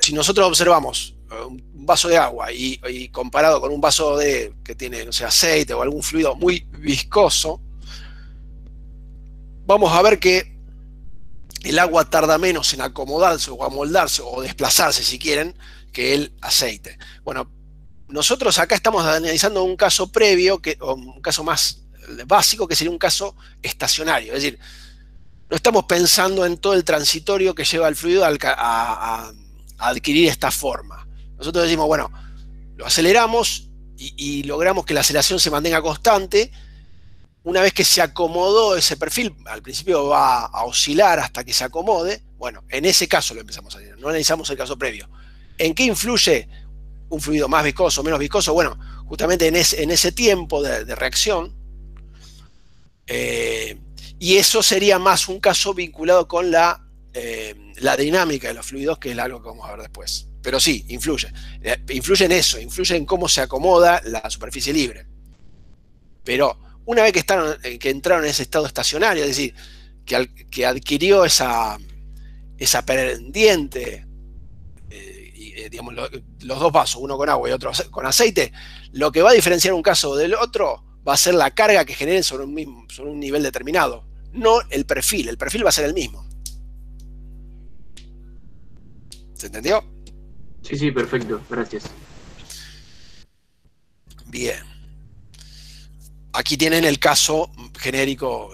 Speaker 1: Si nosotros observamos un vaso de agua y comparado con un vaso que tiene, no sé, aceite o algún fluido muy viscoso, vamos a ver que el agua tarda menos en acomodarse o amoldarse o desplazarse, si quieren, que el aceite. Bueno, nosotros acá estamos analizando un caso previo, o un caso más básico, que sería un caso estacionario. Es decir, no estamos pensando en todo el transitorio que lleva el fluido a adquirir esta forma. Nosotros decimos, bueno, lo aceleramos y logramos que la aceleración se mantenga constante. Una vez que se acomodó ese perfil, al principio va a oscilar hasta que se acomode. Bueno, en ese caso lo empezamos a hacer, no analizamos el caso previo. ¿En qué influye un fluido más viscoso o menos viscoso? Bueno, justamente en ese tiempo de reacción. Y eso sería más un caso vinculado con la dinámica de los fluidos, que es algo que vamos a ver después. Pero sí, influye. Influye en eso, influye en cómo se acomoda la superficie libre. Pero una vez que entraron en ese estado estacionario, es decir, que adquirió esa pendiente, digamos, los dos vasos, uno con agua y otro con aceite, lo que va a diferenciar un caso del otro va a ser la carga que generen sobre un nivel determinado, no el perfil va a ser el mismo. ¿Se entendió?
Speaker 4: Sí, perfecto, gracias.
Speaker 1: Bien. Aquí tienen el caso genérico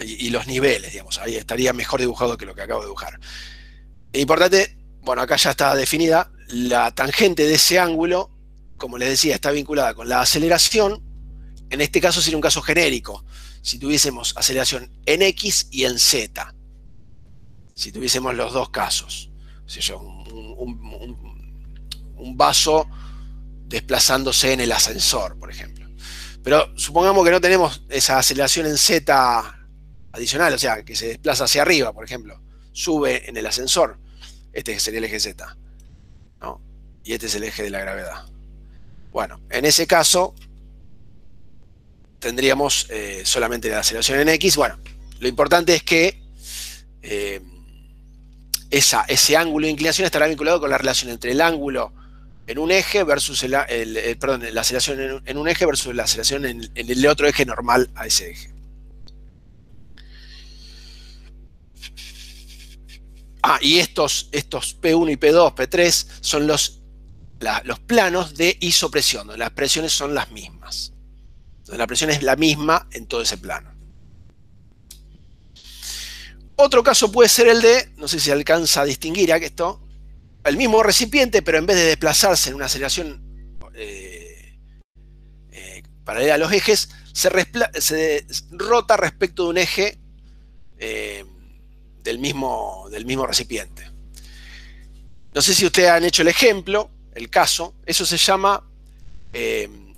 Speaker 1: y los niveles, digamos, ahí estaría mejor dibujado que lo que acabo de dibujar. Importante, bueno, acá ya está definida la tangente de ese ángulo, como les decía, está vinculada con la aceleración. En este caso sería un caso genérico, si tuviésemos aceleración en X y en Z, si tuviésemos los dos casos, un vaso desplazándose en el ascensor, por ejemplo. Pero supongamos que no tenemos esa aceleración en Z adicional, o sea, que se desplaza hacia arriba, por ejemplo, sube en el ascensor. Este sería el eje Z, ¿no? Y este es el eje de la gravedad. Bueno, en ese caso tendríamos solamente la aceleración en X. Bueno, lo importante es que ese ángulo de inclinación estará vinculado con la relación entre el ángulo en un eje versus la aceleración en un eje versus la aceleración en el otro eje normal a ese eje. Y estos P1 y P2, P3 son los planos de isopresión, donde las presiones son las mismas. Donde la presión es la misma en todo ese plano. Otro caso puede ser el de, no sé si alcanza a distinguir esto, el mismo recipiente, pero en vez de desplazarse en una aceleración paralela a los ejes, se rota respecto de un eje del mismo recipiente. No sé si ustedes han hecho el ejemplo, el caso, eso se llama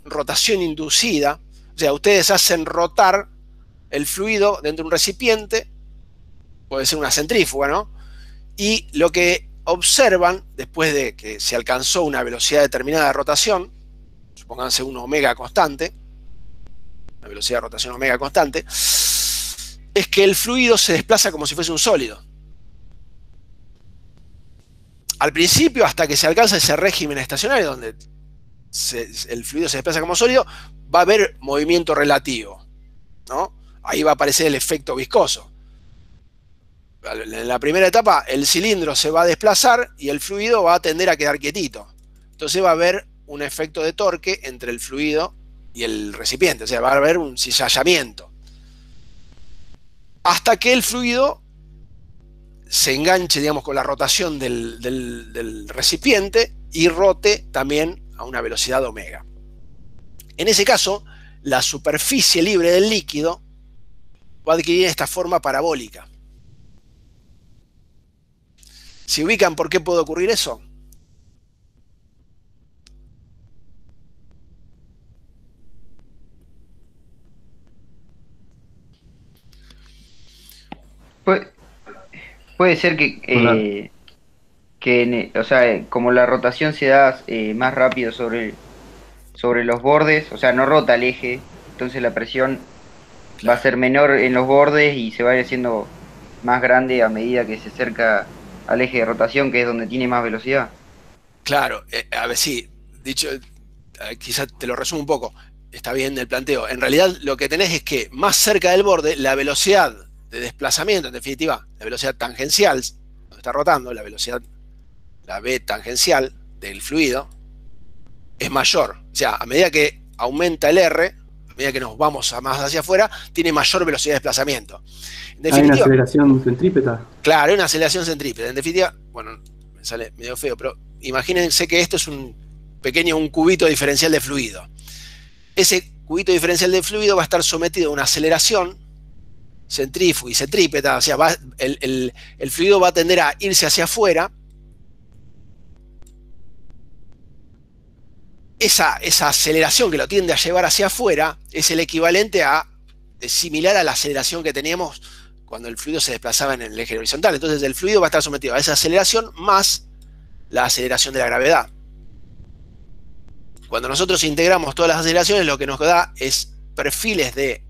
Speaker 1: rotación inducida. O sea, ustedes hacen rotar el fluido dentro de un recipiente, puede ser una centrífuga, ¿no? Y lo que observan, después de que se alcanzó una velocidad determinada de rotación, supónganse un omega constante, una velocidad de rotación omega constante, es que el fluido se desplaza como si fuese un sólido. Al principio, hasta que se alcanza ese régimen estacionario, donde el fluido se desplaza como sólido, va a haber movimiento relativo, ¿no? Ahí va a aparecer el efecto viscoso. En la primera etapa, el cilindro se va a desplazar y el fluido va a tender a quedar quietito. Entonces va a haber un efecto de torque entre el fluido y el recipiente, o sea, va a haber un cizallamiento. Hasta que el fluido se enganche, digamos, con la rotación del recipiente y rote también a una velocidad omega. En ese caso, la superficie libre del líquido va a adquirir esta forma parabólica. ¿Se ubican por qué puede ocurrir eso?
Speaker 3: Puede ser o sea, como la rotación se da más rápido sobre los bordes, o sea, no rota el eje, entonces la presión va a ser menor en los bordes y se va a ir haciendo más grande a medida que se acerca al eje de rotación, que es donde tiene más velocidad.
Speaker 1: Claro, a ver, sí, dicho, quizás te lo resumo un poco, está bien el planteo. En realidad lo que tenés es que más cerca del borde, la velocidad de desplazamiento, en definitiva, la velocidad tangencial, donde está rotando, la velocidad, la V tangencial del fluido, es mayor. O sea, a medida que aumenta el R, a medida que nos vamos más hacia afuera, tiene mayor velocidad de desplazamiento.
Speaker 10: Hay una aceleración centrípeta.
Speaker 1: Claro, hay una aceleración centrípeta. En definitiva, bueno, me sale medio feo, pero imagínense que esto es un cubito diferencial de fluido. Ese cubito diferencial de fluido va a estar sometido a una aceleración centrífuga y centrípeta, o sea, el fluido va a tender a irse hacia afuera. Esa aceleración que lo tiende a llevar hacia afuera es el equivalente similar a la aceleración que teníamos cuando el fluido se desplazaba en el eje horizontal. Entonces el fluido va a estar sometido a esa aceleración más la aceleración de la gravedad. Cuando nosotros integramos todas las aceleraciones, lo que nos da es perfiles de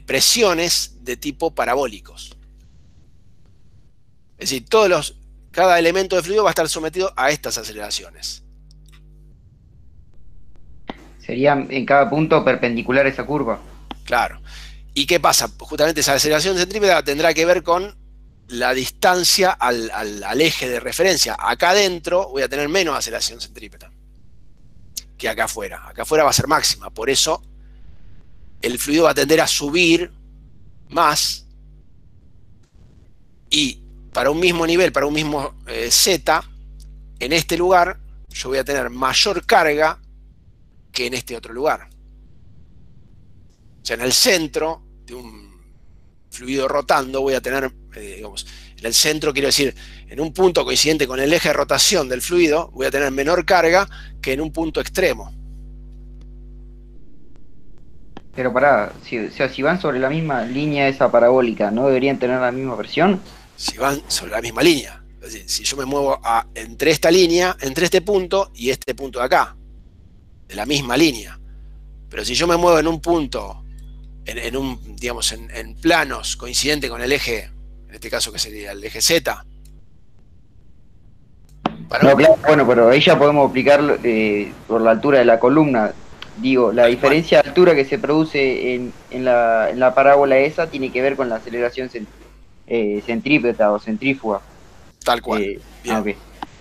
Speaker 1: presiones de tipo parabólicos. Es decir, cada elemento de fluido va a estar sometido a estas aceleraciones.
Speaker 3: Sería en cada punto perpendicular a esa curva.
Speaker 1: Claro. ¿Y qué pasa? Justamente esa aceleración centrípeta tendrá que ver con la distancia al eje de referencia. Acá adentro voy a tener menos aceleración centrípeta que acá afuera. Acá afuera va a ser máxima. Por eso el fluido va a tender a subir más y para un mismo nivel, para un mismo Z, en este lugar yo voy a tener mayor carga que en este otro lugar. O sea, en el centro de un fluido rotando voy a tener, digamos, en el centro quiero decir, en un punto coincidente con el eje de rotación del fluido, voy a tener menor carga que en un punto extremo.
Speaker 3: Pero pará, si van sobre la misma línea esa parabólica, ¿no deberían tener la misma presión?
Speaker 1: Si van sobre la misma línea. Es decir, si yo me muevo entre esta línea, entre este punto y este punto de acá, de la misma línea. Pero si yo me muevo en un punto, digamos, en planos coincidente con el eje, en este caso que sería el eje Z.
Speaker 3: Claro, bueno, pero ahí ya podemos aplicar por la altura de la columna. Digo, la diferencia de altura que se produce en la parábola esa tiene que ver con la aceleración centrípeta o centrífuga.
Speaker 1: Tal cual. Bien.
Speaker 3: Okay.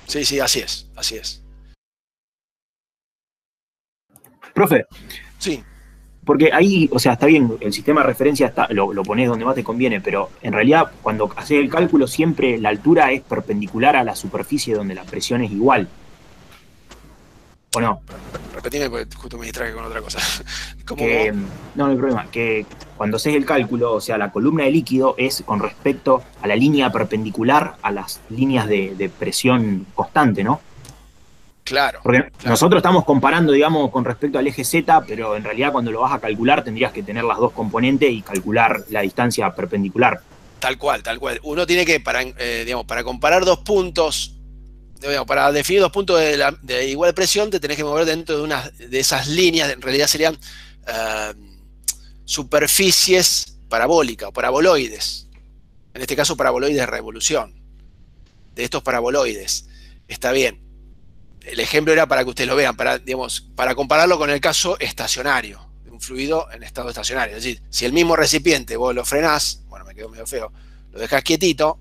Speaker 1: Sí, así es, así es.
Speaker 2: Profe.
Speaker 1: Sí.
Speaker 2: Porque ahí, o sea, está bien, el sistema de referencia lo ponés donde más te conviene, pero en realidad cuando haces el cálculo siempre la altura es perpendicular a la superficie donde la presión es igual. ¿O no?
Speaker 1: Repetime porque justo me distraje con otra cosa.
Speaker 2: No hay problema. Que cuando haces el cálculo, o sea, la columna de líquido es con respecto a la línea perpendicular a las líneas de presión constante, ¿no?
Speaker 1: Claro.
Speaker 2: Porque nosotros estamos comparando, digamos, con respecto al eje Z, pero en realidad cuando lo vas a calcular tendrías que tener las dos componentes y calcular la distancia perpendicular.
Speaker 1: Tal cual, tal cual. Uno tiene que, para comparar dos puntos, digamos, para definir dos puntos de igual presión, te tenés que mover dentro de una de esas líneas, en realidad serían superficies parabólicas o paraboloides. En este caso, paraboloides de revolución. De estos paraboloides. Está bien. El ejemplo era para que ustedes lo vean, para compararlo con el caso estacionario, de un fluido en estado estacionario. Es decir, si el mismo recipiente vos lo frenás, bueno, me quedó medio feo, lo dejás quietito,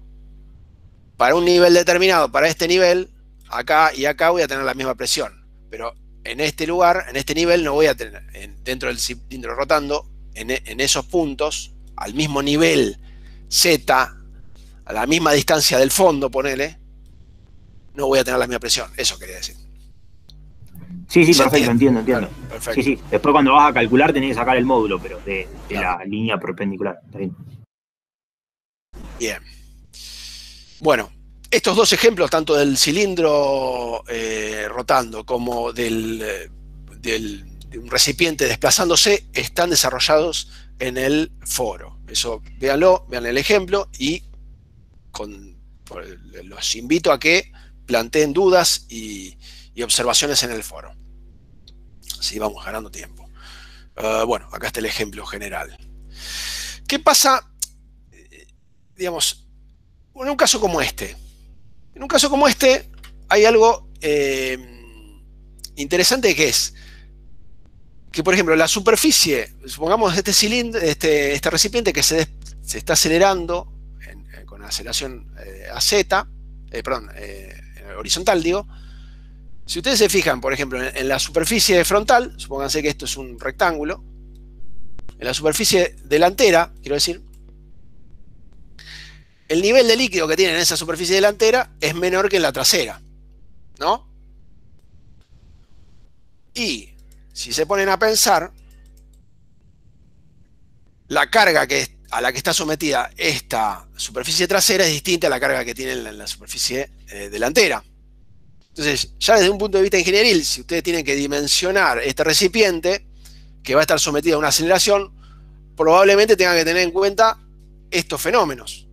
Speaker 1: para un nivel determinado, para este nivel, acá y acá voy a tener la misma presión. Pero en este lugar, en este nivel, no voy a tener, dentro del cilindro rotando, en esos puntos, al mismo nivel Z, a la misma distancia del fondo, ponele, no voy a tener la misma presión. Eso quería decir.
Speaker 2: Sí, perfecto, entiendo.
Speaker 1: Claro, perfecto.
Speaker 2: Sí. Después cuando vas a calcular tenés que sacar el módulo, pero de la línea perpendicular. Está bien.
Speaker 1: Bien. Bueno, estos dos ejemplos, tanto del cilindro rotando como de un recipiente desplazándose, están desarrollados en el foro. Eso, véanlo, vean el ejemplo y los invito a que planteen dudas y observaciones en el foro. Así vamos ganando tiempo. Bueno, acá está el ejemplo general. ¿Qué pasa, digamos, en un caso como este? En un caso como este hay algo interesante que es que, por ejemplo, la superficie, supongamos este cilindro, este recipiente que se está acelerando con aceleración a Z, horizontal, digo. Si ustedes se fijan, por ejemplo, en la superficie frontal, supónganse que esto es un rectángulo, en la superficie delantera, quiero decir, el nivel de líquido que tiene en esa superficie delantera es menor que en la trasera, ¿no? Y si se ponen a pensar, la carga a la que está sometida esta superficie trasera es distinta a la carga que tiene en la superficie delantera. Entonces, ya desde un punto de vista ingenieril, si ustedes tienen que dimensionar este recipiente que va a estar sometido a una aceleración, probablemente tengan que tener en cuenta estos fenómenos,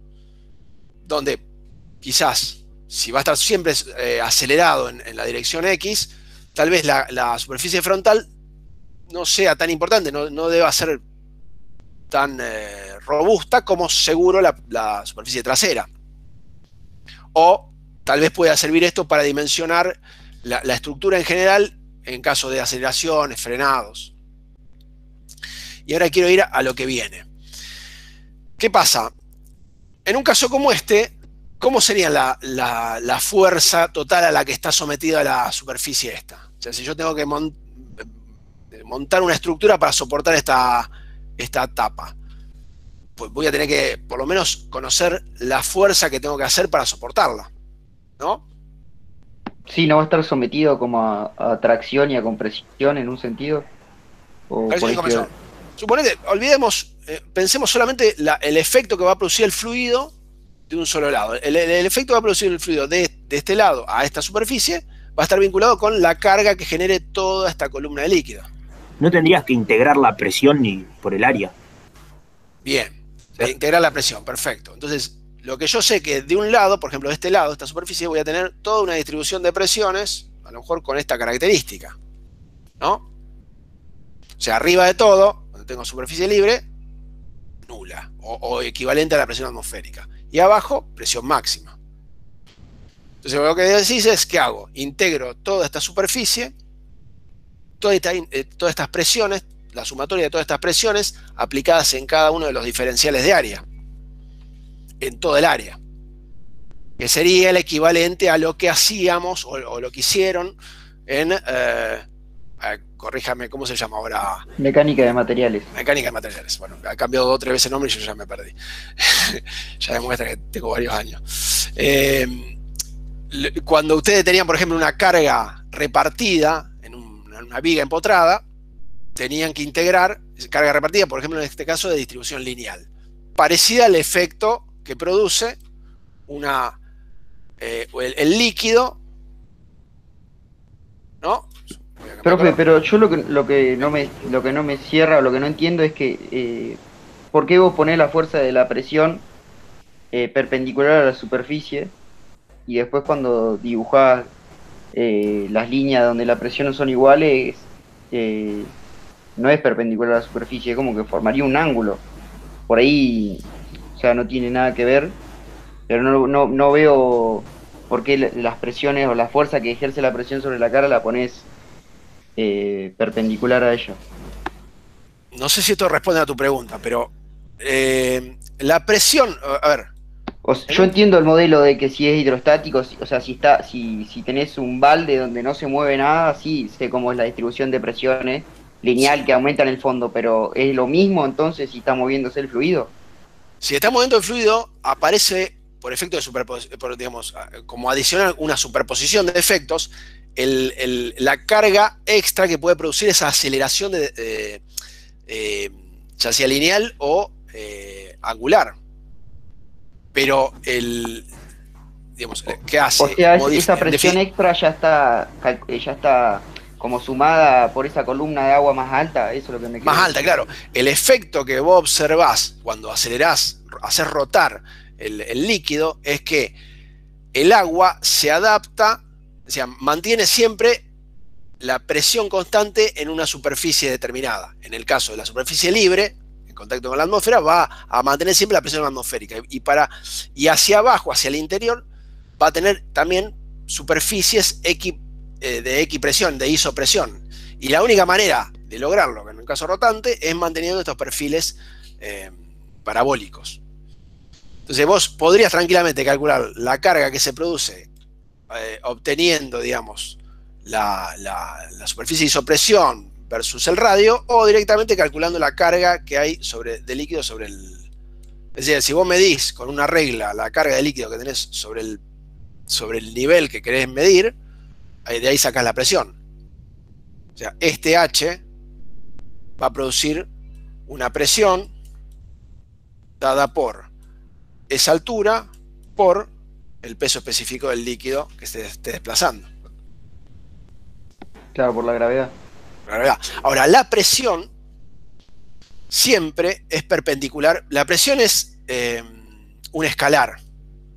Speaker 1: donde quizás, si va a estar siempre acelerado en la dirección X, tal vez la superficie frontal no sea tan importante, no deba ser tan robusta como seguro la superficie trasera. O tal vez pueda servir esto para dimensionar la estructura en general en caso de aceleraciones, frenados. Y ahora quiero ir a lo que viene. ¿Qué pasa? En un caso como este, ¿cómo sería la fuerza total a la que está sometida la superficie esta? O sea, si yo tengo que montar una estructura para soportar esta tapa, pues voy a tener que, por lo menos, conocer la fuerza que tengo que hacer para soportarla, ¿no?
Speaker 3: Sí, no va a estar sometido como a tracción y a compresión en un sentido.
Speaker 1: Suponete, olvidemos, pensemos solamente el efecto que va a producir el fluido de un solo lado. El efecto que va a producir el fluido de este lado a esta superficie va a estar vinculado con la carga que genere toda esta columna de líquido.
Speaker 2: ¿No tendrías que integrar la presión ni por el área?
Speaker 1: Bien, integrar la presión, perfecto. Entonces, lo que yo sé que de un lado, por ejemplo, de este lado, esta superficie, voy a tener toda una distribución de presiones, a lo mejor con esta característica, ¿no? O sea, arriba de todo, donde tengo superficie libre, nula, o equivalente a la presión atmosférica. Y abajo, presión máxima. Entonces, lo que decís es, ¿qué hago? Integro toda esta superficie, todas estas presiones, la sumatoria de todas estas presiones, aplicadas en cada uno de los diferenciales de área. En todo el área. Que sería el equivalente a lo que hacíamos, o lo que hicieron en... corríjame, ¿cómo se llama ahora?
Speaker 3: Mecánica de materiales.
Speaker 1: Mecánica de materiales. Bueno, ha cambiado 2 o 3 veces el nombre y yo ya me perdí. Ya demuestra que tengo varios años. Cuando ustedes tenían, por ejemplo, una carga repartida en una viga empotrada, tenían que integrar carga repartida, por ejemplo, en este caso de distribución lineal, parecida al efecto que produce el líquido ¿no?
Speaker 3: Profe, pero yo lo que no me cierra, o lo que no entiendo es que ¿por qué vos ponés la fuerza de la presión perpendicular a la superficie y después cuando dibujás las líneas donde la presión no son iguales no es perpendicular a la superficie, es como que formaría un ángulo? Por ahí, o sea, no tiene nada que ver, pero no veo por qué las presiones o la fuerza que ejerce la presión sobre la cara la pones perpendicular a ella.
Speaker 1: No sé si esto responde a tu pregunta, pero la presión, a ver.
Speaker 3: Yo entiendo el modelo de que si es hidrostático, o sea, si tenés un balde donde no se mueve nada, sí sé cómo es la distribución de presiones lineal que aumenta en el fondo, pero ¿es lo mismo entonces si está moviéndose el fluido?
Speaker 1: Si está moviendo el fluido, aparece por efecto de superposición, digamos, como adicional una superposición de efectos, la carga extra que puede producir esa aceleración ya sea lineal o angular. Pero digamos, ¿qué hace?
Speaker 3: O sea, esa presión extra ya está como sumada por esa columna de agua más alta, eso es lo que me queda.
Speaker 1: Más alta, claro. El efecto que vos observás cuando acelerás, haces rotar el líquido, es que el agua se adapta, o sea, mantiene siempre la presión constante en una superficie determinada. En el caso de la superficie libre, en contacto con la atmósfera, va a mantener siempre la presión atmosférica. Y hacia abajo, hacia el interior, va a tener también superficies de equipresión, de isopresión. Y la única manera de lograrlo, en un caso rotante, es manteniendo estos perfiles parabólicos. Entonces vos podrías tranquilamente calcular la carga que se produce obteniendo, digamos, la superficie de isopresión versus el radio, o directamente calculando la carga que hay de líquido sobre el... Es decir, si vos medís con una regla la carga de líquido que tenés sobre el nivel que querés medir, de ahí sacás la presión. O sea, este H va a producir una presión dada por esa altura por el peso específico del líquido que se esté desplazando.
Speaker 3: Claro, por la gravedad.
Speaker 1: Ahora, la presión siempre es perpendicular. La presión es un escalar,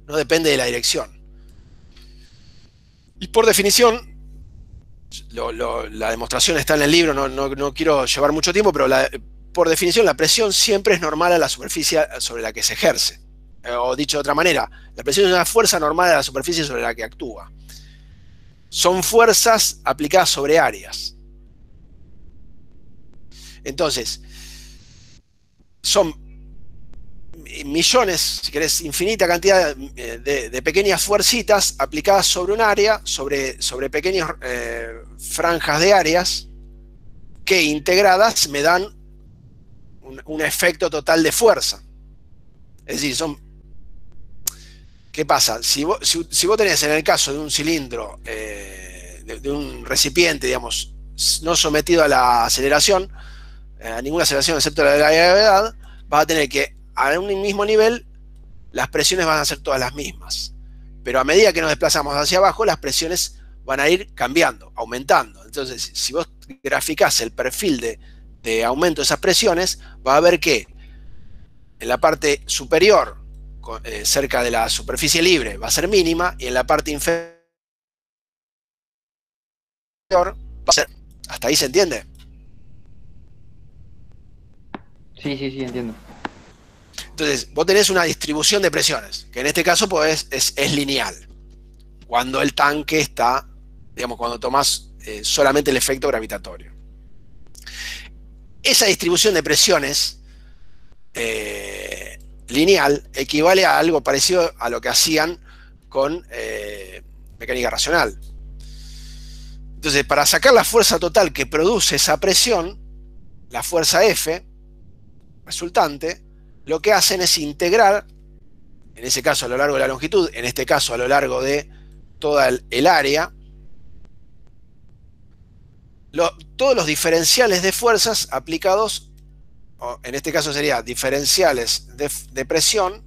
Speaker 1: no depende de la dirección. Y por definición, la demostración está en el libro, no quiero llevar mucho tiempo, pero por definición la presión siempre es normal a la superficie sobre la que se ejerce. O dicho de otra manera, la presión es una fuerza normal a la superficie sobre la que actúa. Son fuerzas aplicadas sobre áreas. Entonces, son millones, si querés, infinita cantidad de pequeñas fuercitas aplicadas sobre un área, sobre pequeñas franjas de áreas, que integradas me dan un efecto total de fuerza. Es decir, ¿qué pasa? Si vos tenés en el caso de un cilindro, de un recipiente, digamos, no sometido a la aceleración, a ninguna aceleración excepto la de la gravedad, vas a tener que a un mismo nivel las presiones van a ser todas las mismas. Pero a medida que nos desplazamos hacia abajo, las presiones van a ir cambiando, aumentando. Entonces, si vos graficás el perfil de aumento de esas presiones, vas a ver que en la parte superior, cerca de la superficie libre, va a ser mínima, y en la parte inferior va a ser... ¿Hasta ahí se entiende?
Speaker 3: Sí, entiendo.
Speaker 1: Entonces, vos tenés una distribución de presiones, que en este caso pues, es lineal. Cuando el tanque está, digamos, cuando tomás solamente el efecto gravitatorio. Esa distribución de presiones lineal equivale a algo parecido a lo que hacían con mecánica racional. Entonces, para sacar la fuerza total que produce esa presión, la fuerza F resultante, lo que hacen es integrar, en ese caso a lo largo de la longitud, en este caso a lo largo de toda el área, todos los diferenciales de fuerzas aplicados, o en este caso sería diferenciales de presión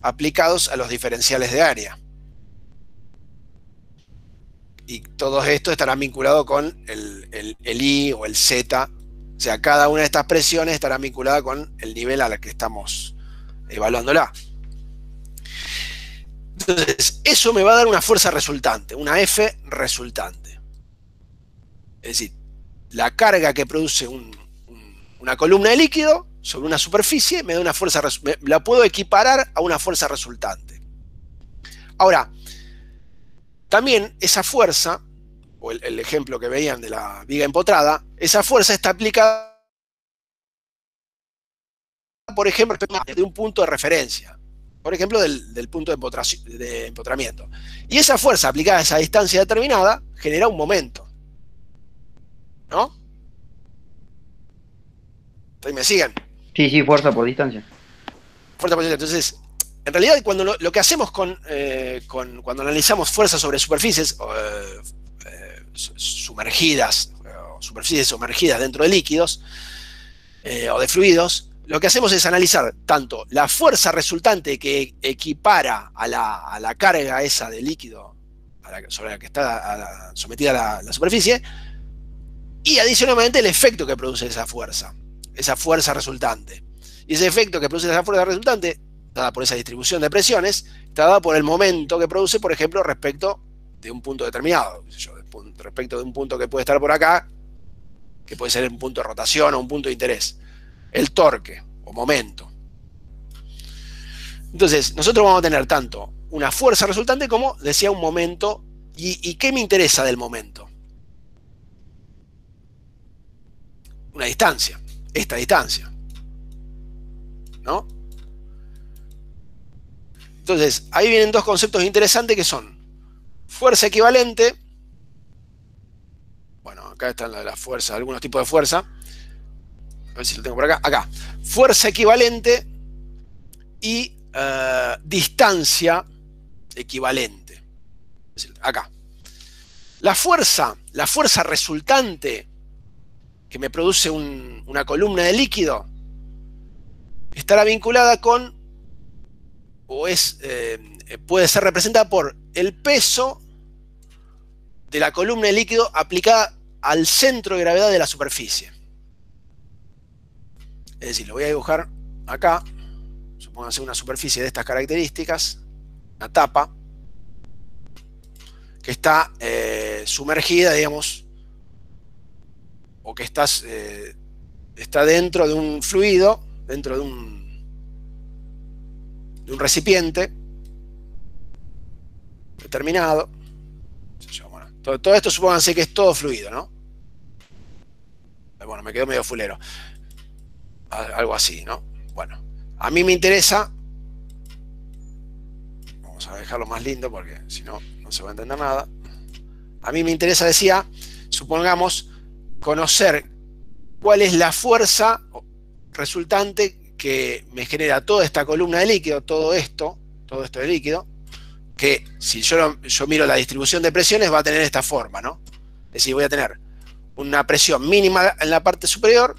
Speaker 1: aplicados a los diferenciales de área. Y todo esto estará vinculado con el I o el Z. O sea, cada una de estas presiones estará vinculada con el nivel a la que estamos evaluándola. Entonces, eso me va a dar una fuerza resultante, una F resultante. Es decir, la carga que produce una columna de líquido sobre una superficie me da una fuerza, la puedo equiparar a una fuerza resultante. Ahora, también esa fuerza, o el ejemplo que veían de la viga empotrada, esa fuerza está aplicada, por ejemplo, de un punto de referencia, por ejemplo, del punto de empotramiento. Y esa fuerza aplicada a esa distancia determinada genera un momento. ¿No? ¿Entonces me siguen?
Speaker 3: Sí, sí, fuerza por distancia.
Speaker 1: Fuerza por distancia. Entonces, en realidad, cuando lo que hacemos cuando analizamos fuerzas sobre superficies sumergidas, superficies sumergidas dentro de líquidos o de fluidos, lo que hacemos es analizar tanto la fuerza resultante que equipara a la carga esa de líquido sobre la que está sometida la superficie, y adicionalmente el efecto que produce esa fuerza resultante. Y ese efecto que produce esa fuerza resultante, dada por esa distribución de presiones, está dada por el momento que produce, por ejemplo, respecto de un punto determinado. Respecto de un punto que puede estar por acá, que puede ser un punto de rotación o un punto de interés. El torque o momento. Entonces, nosotros vamos a tener tanto una fuerza resultante como, decía, un momento. ¿Y qué me interesa del momento? Una distancia. Esta distancia. ¿No? Entonces, ahí vienen dos conceptos interesantes que son fuerza equivalente. Bueno, acá están las fuerzas, algunos tipos de fuerza. A ver si lo tengo por acá. Acá. Fuerza equivalente y distancia equivalente. Es decir, acá. La fuerza resultante que me produce una columna de líquido estará vinculada con, o puede ser representada por el peso de la columna de líquido aplicada al centro de gravedad de la superficie. Es decir, lo voy a dibujar acá. Supónganse una superficie de estas características, una tapa, que está sumergida, digamos, o que está dentro de un fluido, dentro de un recipiente determinado. Bueno, todo esto supónganse que es todo fluido, ¿no? Bueno, me quedó medio fulero. Algo así, ¿no? Bueno, a mí me interesa, vamos a dejarlo más lindo porque si no, no se va a entender nada. A mí me interesa, decía, supongamos, conocer cuál es la fuerza resultante que me genera toda esta columna de líquido, todo esto de líquido, que si yo miro la distribución de presiones va a tener esta forma, ¿no? Es decir, voy a tener una presión mínima en la parte superior,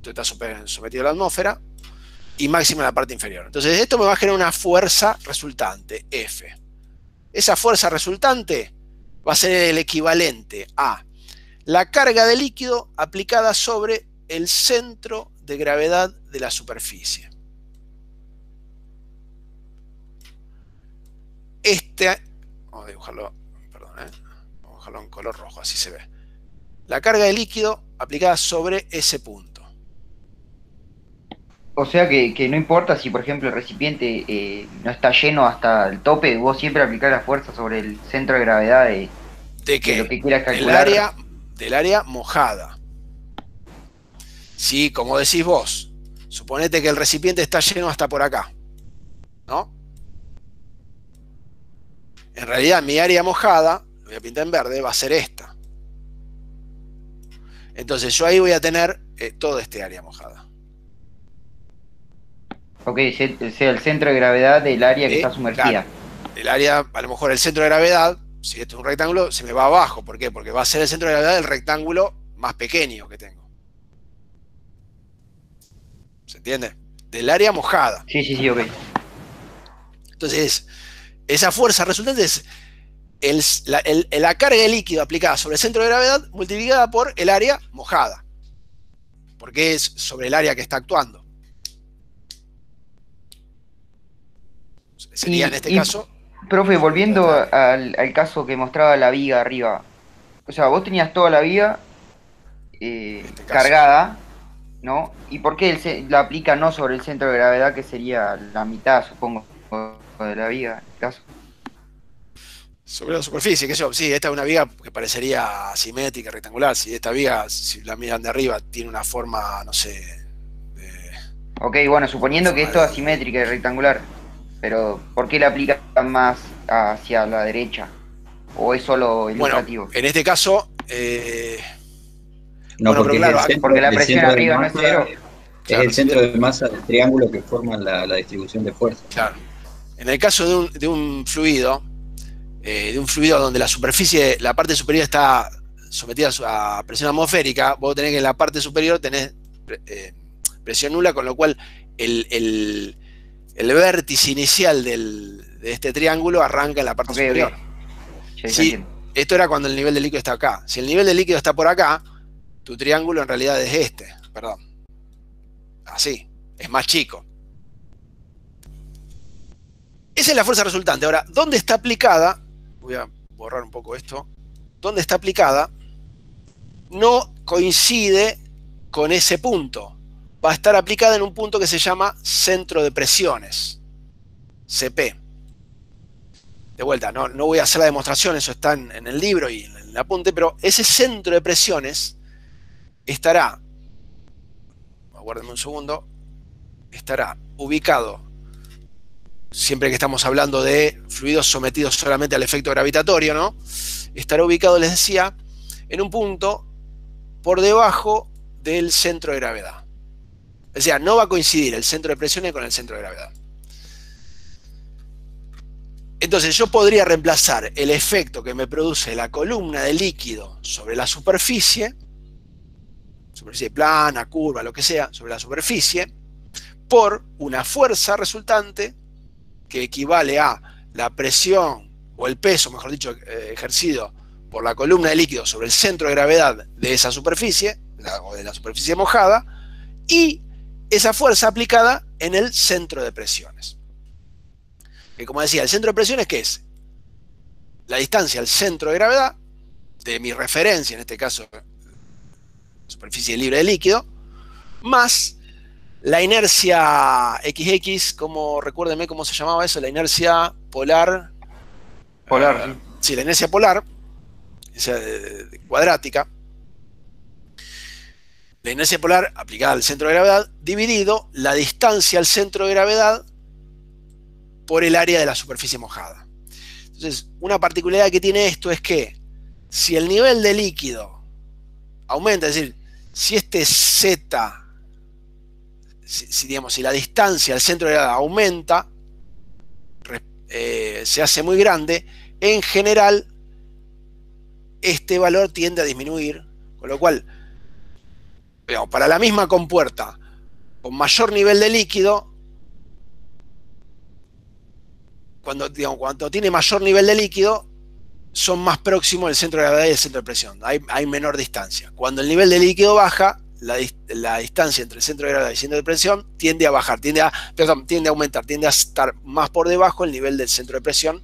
Speaker 1: está sometido a la atmósfera, y máxima en la parte inferior. Entonces esto me va a generar una fuerza resultante, F. Esa fuerza resultante va a ser el equivalente a la carga de líquido aplicada sobre el centro de gravedad de la superficie. Vamos a dibujarlo, perdón, vamos a dejarlo en color rojo, así se ve. La carga de líquido aplicada sobre ese punto.
Speaker 3: O sea que no importa si, por ejemplo, el recipiente no está lleno hasta el tope, vos siempre aplicás la fuerza sobre el centro de gravedad de lo que quieras calcular.
Speaker 1: Del área mojada. Sí, como decís vos, suponete que el recipiente está lleno hasta por acá, ¿no? En realidad mi área mojada, lo voy a pintar en verde, va a ser esta. Entonces yo ahí voy a tener toda este área mojada.
Speaker 3: Ok, sea el centro de gravedad del área que está sumergida.
Speaker 1: Claro, el área, a lo mejor el centro de gravedad, si esto es un rectángulo, se me va abajo. ¿Por qué? Porque va a ser el centro de gravedad del rectángulo más pequeño que tengo. ¿Se entiende? Del área mojada.
Speaker 3: Sí, ok.
Speaker 1: Entonces, esa fuerza resultante es la carga de líquido aplicada sobre el centro de gravedad multiplicada por el área mojada, porque es sobre el área que está actuando. Sería en este caso...
Speaker 3: Profe, volviendo al caso que mostraba la viga arriba, o sea, vos tenías toda la viga cargada, ¿no? ¿Y por qué la aplica no sobre el centro de gravedad, que sería la mitad, supongo, de la viga, en este caso?
Speaker 1: Sobre la superficie, que yo, sí, esta es una viga que parecería simétrica, rectangular. Si esta viga, si la miran de arriba, tiene una forma, no sé...
Speaker 3: Ok, bueno, suponiendo que esto es asimétrica y rectangular, pero ¿por qué la aplican más hacia la derecha? ¿O es solo ilustrativo?
Speaker 1: Bueno, en este caso...
Speaker 6: no,
Speaker 1: bueno,
Speaker 6: porque,
Speaker 1: pero claro,
Speaker 3: porque la presión arriba no es cero.
Speaker 6: Es
Speaker 1: claro,
Speaker 6: el centro de masa del triángulo que forma la distribución de fuerza.
Speaker 1: Claro. En el caso de un fluido donde la superficie, la parte superior está sometida a presión atmosférica, vos tenés que en la parte superior tenés presión nula, con lo cual el vértice inicial de este triángulo arranca en la parte superior.
Speaker 3: Okay.
Speaker 1: Sí, esto era cuando el nivel de líquido está acá. Si el nivel de líquido está por acá, tu triángulo en realidad es este, perdón. Así, es más chico. Esa es la fuerza resultante. Ahora, ¿dónde está aplicada? Voy a borrar un poco esto. ¿Dónde está aplicada? No coincide con ese punto. Va a estar aplicada en un punto que se llama centro de presiones, CP. De vuelta, no voy a hacer la demostración, eso está en el libro y en el apunte, pero ese centro de presiones estará, aguárdenme un segundo, estará ubicado, siempre que estamos hablando de fluidos sometidos solamente al efecto gravitatorio, ¿no? Estará ubicado, les decía, en un punto por debajo del centro de gravedad. O sea, no va a coincidir el centro de presiones con el centro de gravedad. Entonces yo podría reemplazar el efecto que me produce la columna de líquido sobre la superficie plana, curva, lo que sea, sobre la superficie, por una fuerza resultante que equivale a la presión o el peso, mejor dicho, ejercido por la columna de líquido sobre el centro de gravedad de esa superficie, o de la superficie mojada, y esa fuerza aplicada en el centro de presiones. Que como decía, el centro de presiones, ¿qué es? La distancia al centro de gravedad de mi referencia, en este caso superficie libre de líquido, más la inercia XX, recuérdenme cómo se llamaba eso, la inercia polar.
Speaker 3: Polar.
Speaker 1: Sí, la inercia polar, esa cuadrática. La inercia polar aplicada al centro de gravedad, dividido la distancia al centro de gravedad por el área de la superficie mojada. Entonces, una particularidad que tiene esto es que si el nivel de líquido aumenta, es decir, si este Z, si la distancia al centro de gravedad aumenta, se hace muy grande, en general este valor tiende a disminuir, con lo cual, digamos, para la misma compuerta con mayor nivel de líquido, cuando tiene mayor nivel de líquido, son más próximos el centro de gravedad y el centro de presión. Hay menor distancia. Cuando el nivel de líquido baja, la distancia entre el centro de gravedad y el centro de presión tiende a bajar, tiende a aumentar, tiende a estar más por debajo el nivel del centro de presión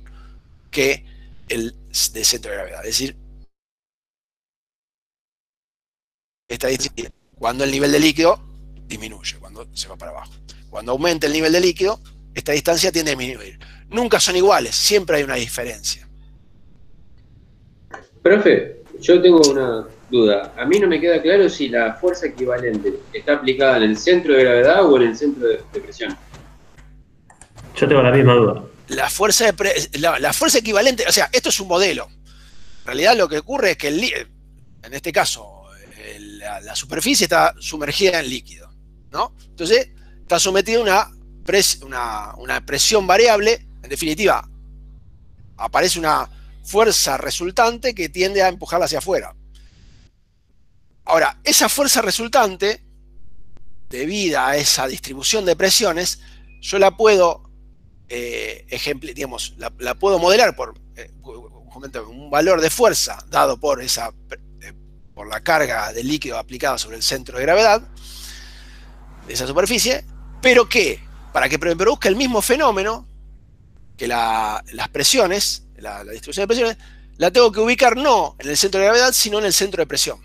Speaker 1: que el del centro de gravedad. Es decir, cuando el nivel de líquido disminuye, cuando se va para abajo. Cuando aumenta el nivel de líquido, esta distancia tiende a disminuir. Nunca son iguales, siempre hay una diferencia.
Speaker 5: Profe, yo tengo una duda. A mí no me queda claro si la fuerza equivalente está aplicada en el centro de gravedad o en el centro de presión.
Speaker 8: Yo tengo la misma duda.
Speaker 1: La fuerza equivalente, o sea, esto es un modelo. En realidad lo que ocurre es que en este caso la superficie está sumergida en líquido, ¿no? Entonces está sometida a una presión variable. En definitiva, aparece una fuerza resultante que tiende a empujarla hacia afuera. Ahora, esa fuerza resultante, debida a esa distribución de presiones, yo la puedo la puedo modelar con comentado, un valor de fuerza dado por la carga del líquido aplicada sobre el centro de gravedad de esa superficie, pero que para que produzca el mismo fenómeno que las presiones, la distribución de presiones, la tengo que ubicar no en el centro de gravedad, sino en el centro de presión.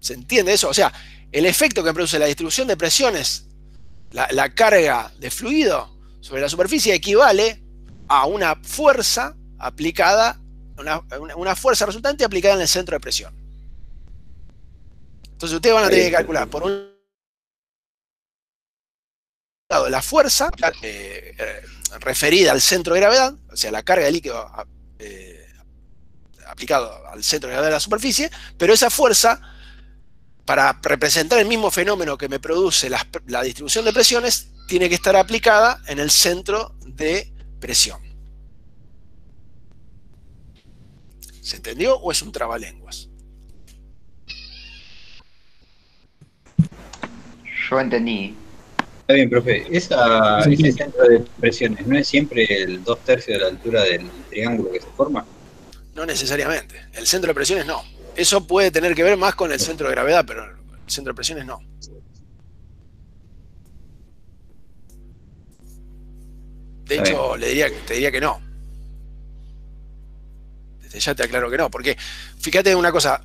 Speaker 1: ¿Se entiende eso? O sea, el efecto que produce la distribución de presiones, la carga de fluido sobre la superficie, equivale a una fuerza aplicada, una fuerza resultante aplicada en el centro de presión. Entonces ustedes van a tener que calcular, por un lado, la fuerza referida al centro de gravedad, o sea, la carga de líquido aplicado al centro de gravedad de la superficie, pero esa fuerza, para representar el mismo fenómeno que me produce la distribución de presiones, tiene que estar aplicada en el centro de presión. ¿Se entendió o es un trabalenguas?
Speaker 3: Yo entendí.
Speaker 6: Está bien, profe. Ese centro de presiones, ¿no es siempre el 2/3 de la altura del triángulo que se forma?
Speaker 1: No necesariamente. El centro de presiones no. Eso puede tener que ver más con el centro de gravedad, pero el centro de presiones no. De hecho, te diría que no. Desde ya te aclaro que no, porque fíjate una cosa.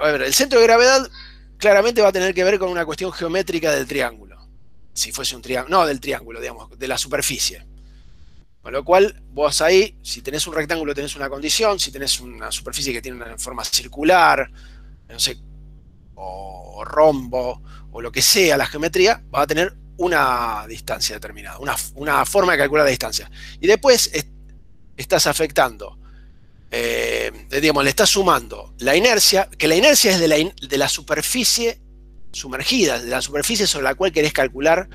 Speaker 1: A ver, el centro de gravedad claramente va a tener que ver con una cuestión geométrica del triángulo. Si fuese un triángulo, no del triángulo, digamos, de la superficie. Con lo cual, vos ahí, si tenés un rectángulo, tenés una condición. Si tenés una superficie que tiene una forma circular, no sé, o rombo, o lo que sea la geometría, va a tener una distancia determinada, una forma de calcular la distancia. Y después estás afectando, digamos, le estás sumando la inercia, que la inercia es de la superficie sumergida, de la superficie sobre la cual querés calcular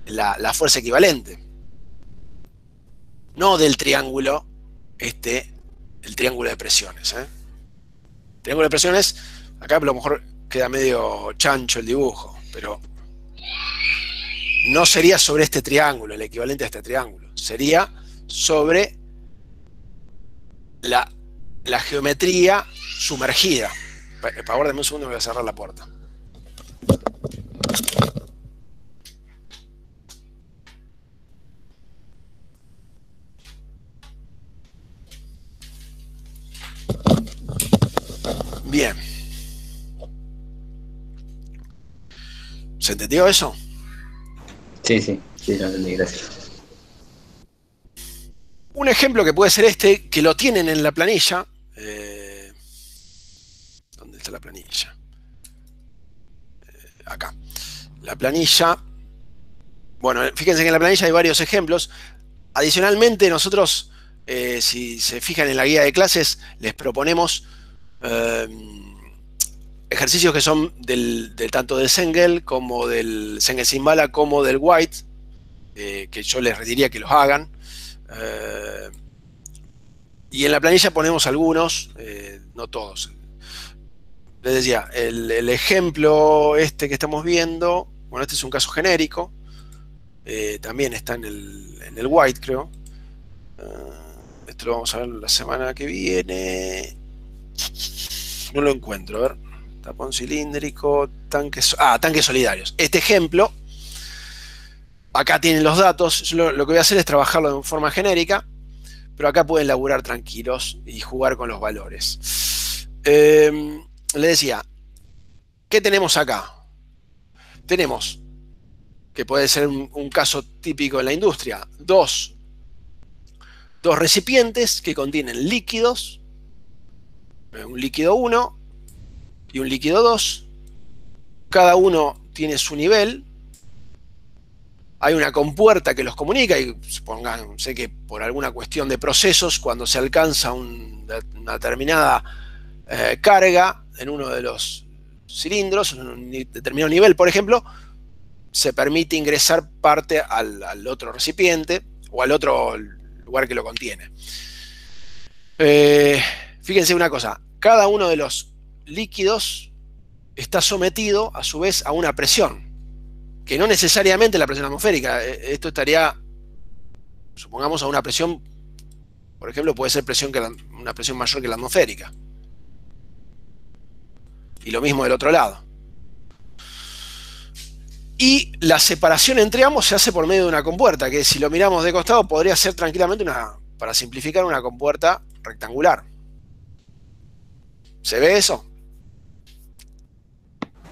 Speaker 1: la fuerza equivalente. No del triángulo, el triángulo de presiones. El triángulo de presiones, acá a lo mejor queda medio chancho el dibujo, pero no sería sobre este triángulo, el equivalente a este triángulo. Sería sobre la geometría sumergida. Por favor, dame un segundo, voy a cerrar la puerta. Bien. ¿Se entendió eso?
Speaker 6: Sí, lo entendí, gracias.
Speaker 1: Un ejemplo que puede ser que lo tienen en la planilla. ¿Dónde está la planilla? Acá. La planilla. Bueno, fíjense que en la planilla hay varios ejemplos. Adicionalmente, nosotros, si se fijan en la guía de clases, les proponemos ejercicios que son tanto del Sengel como del Sengel-Simbala como del White, que yo les diría que los hagan. Y en la planilla ponemos algunos, no todos. Les decía, el ejemplo que estamos viendo, bueno, este es un caso genérico, también está en el White, creo. Esto lo vamos a ver la semana que viene. No lo encuentro, a ver. Tapón cilíndrico, tanques solidarios. Este ejemplo, acá tienen los datos. Yo lo que voy a hacer es trabajarlo de forma genérica, pero acá pueden laburar tranquilos y jugar con los valores. Les decía, ¿qué tenemos acá? Tenemos, que puede ser un caso típico en la industria, dos recipientes que contienen líquidos, un líquido 1 y un líquido 2. Cada uno tiene su nivel. Hay una compuerta que los comunica y supónganse que por alguna cuestión de procesos, cuando se alcanza una determinada carga en uno de los cilindros, en un determinado nivel, por ejemplo, se permite ingresar parte al otro recipiente o al otro lugar que lo contiene. Fíjense una cosa, cada uno de los líquidos está sometido a su vez a una presión, que no necesariamente la presión atmosférica. Esto estaría, supongamos, a una presión Por ejemplo, puede ser una presión mayor que la atmosférica. Y lo mismo del otro lado. Y la separación entre ambos se hace por medio de una compuerta, que si lo miramos de costado podría ser tranquilamente para simplificar, una compuerta rectangular. ¿Se ve eso?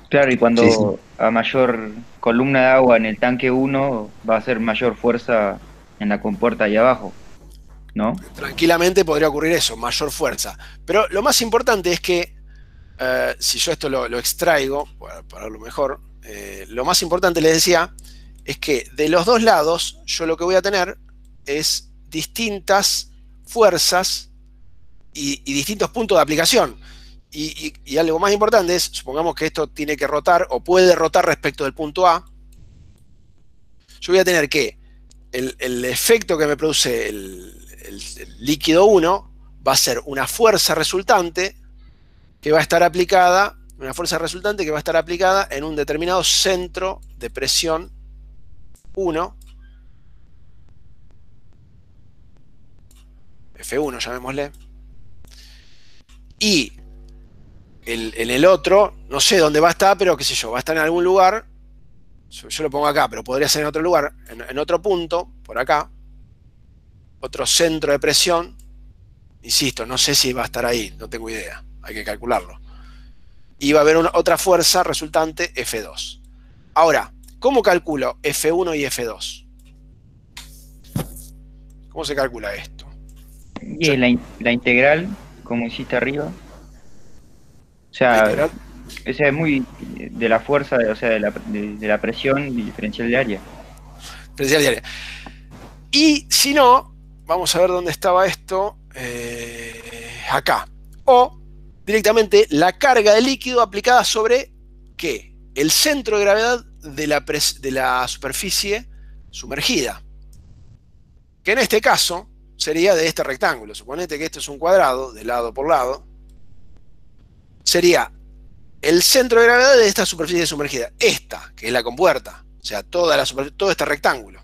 Speaker 3: Claro, y cuando
Speaker 6: Sí.
Speaker 3: a mayor columna de agua en el tanque 1 va a ser mayor fuerza en la compuerta ahí abajo, ¿no?
Speaker 1: Tranquilamente podría ocurrir eso, mayor fuerza. Pero lo más importante es que, si yo esto lo extraigo, para verlo mejor, lo más importante, les decía, es que de los dos lados yo lo que voy a tener es distintas fuerzas y distintos puntos de aplicación. Y algo más importante es, supongamos que esto tiene que rotar o puede rotar respecto del punto A. Yo voy a tener que el efecto que me produce el líquido 1 va a ser una fuerza resultante que va a estar aplicada, en un determinado centro de presión 1, F1 llamémosle, y en el otro, no sé dónde va a estar, pero qué sé yo, va a estar en algún lugar, yo lo pongo acá, pero podría ser en otro lugar, en otro punto, por acá, otro centro de presión, insisto, no sé si va a estar ahí, no tengo idea, hay que calcularlo. Y va a haber otra fuerza resultante, F2. Ahora, ¿cómo calculo F1 y F2? ¿Cómo se calcula esto?
Speaker 3: Y es la integral, como hiciste arriba. O sea, esa es muy de la fuerza, o sea, de la presión y diferencial de área.
Speaker 1: Diferencial de área. Y si no, vamos a ver dónde estaba esto. Acá. O directamente la carga de líquido aplicada sobre ¿qué? El centro de gravedad de la superficie sumergida. Que en este caso sería de este rectángulo. Suponete que esto es un cuadrado, de lado por lado. Sería el centro de gravedad de esta superficie sumergida. Esta, que es la compuerta. O sea, todo este rectángulo.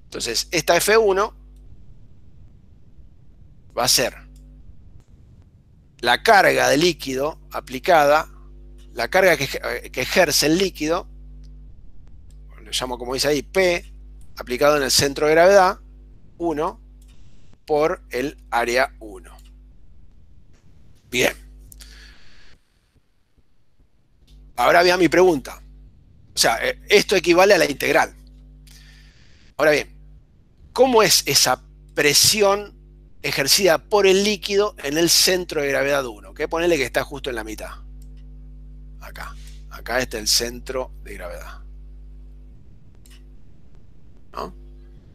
Speaker 1: Entonces, esta F1 va a ser la carga de líquido aplicada, la carga que ejerce el líquido, lo llamo como dice ahí, P, aplicado en el centro de gravedad, 1, por el área 1. Bien. Ahora bien mi pregunta. O sea, esto equivale a la integral. Ahora bien, ¿cómo es esa presión ejercida por el líquido en el centro de gravedad 1? Que ponele que está justo en la mitad. Acá. Acá está el centro de gravedad. ¿No?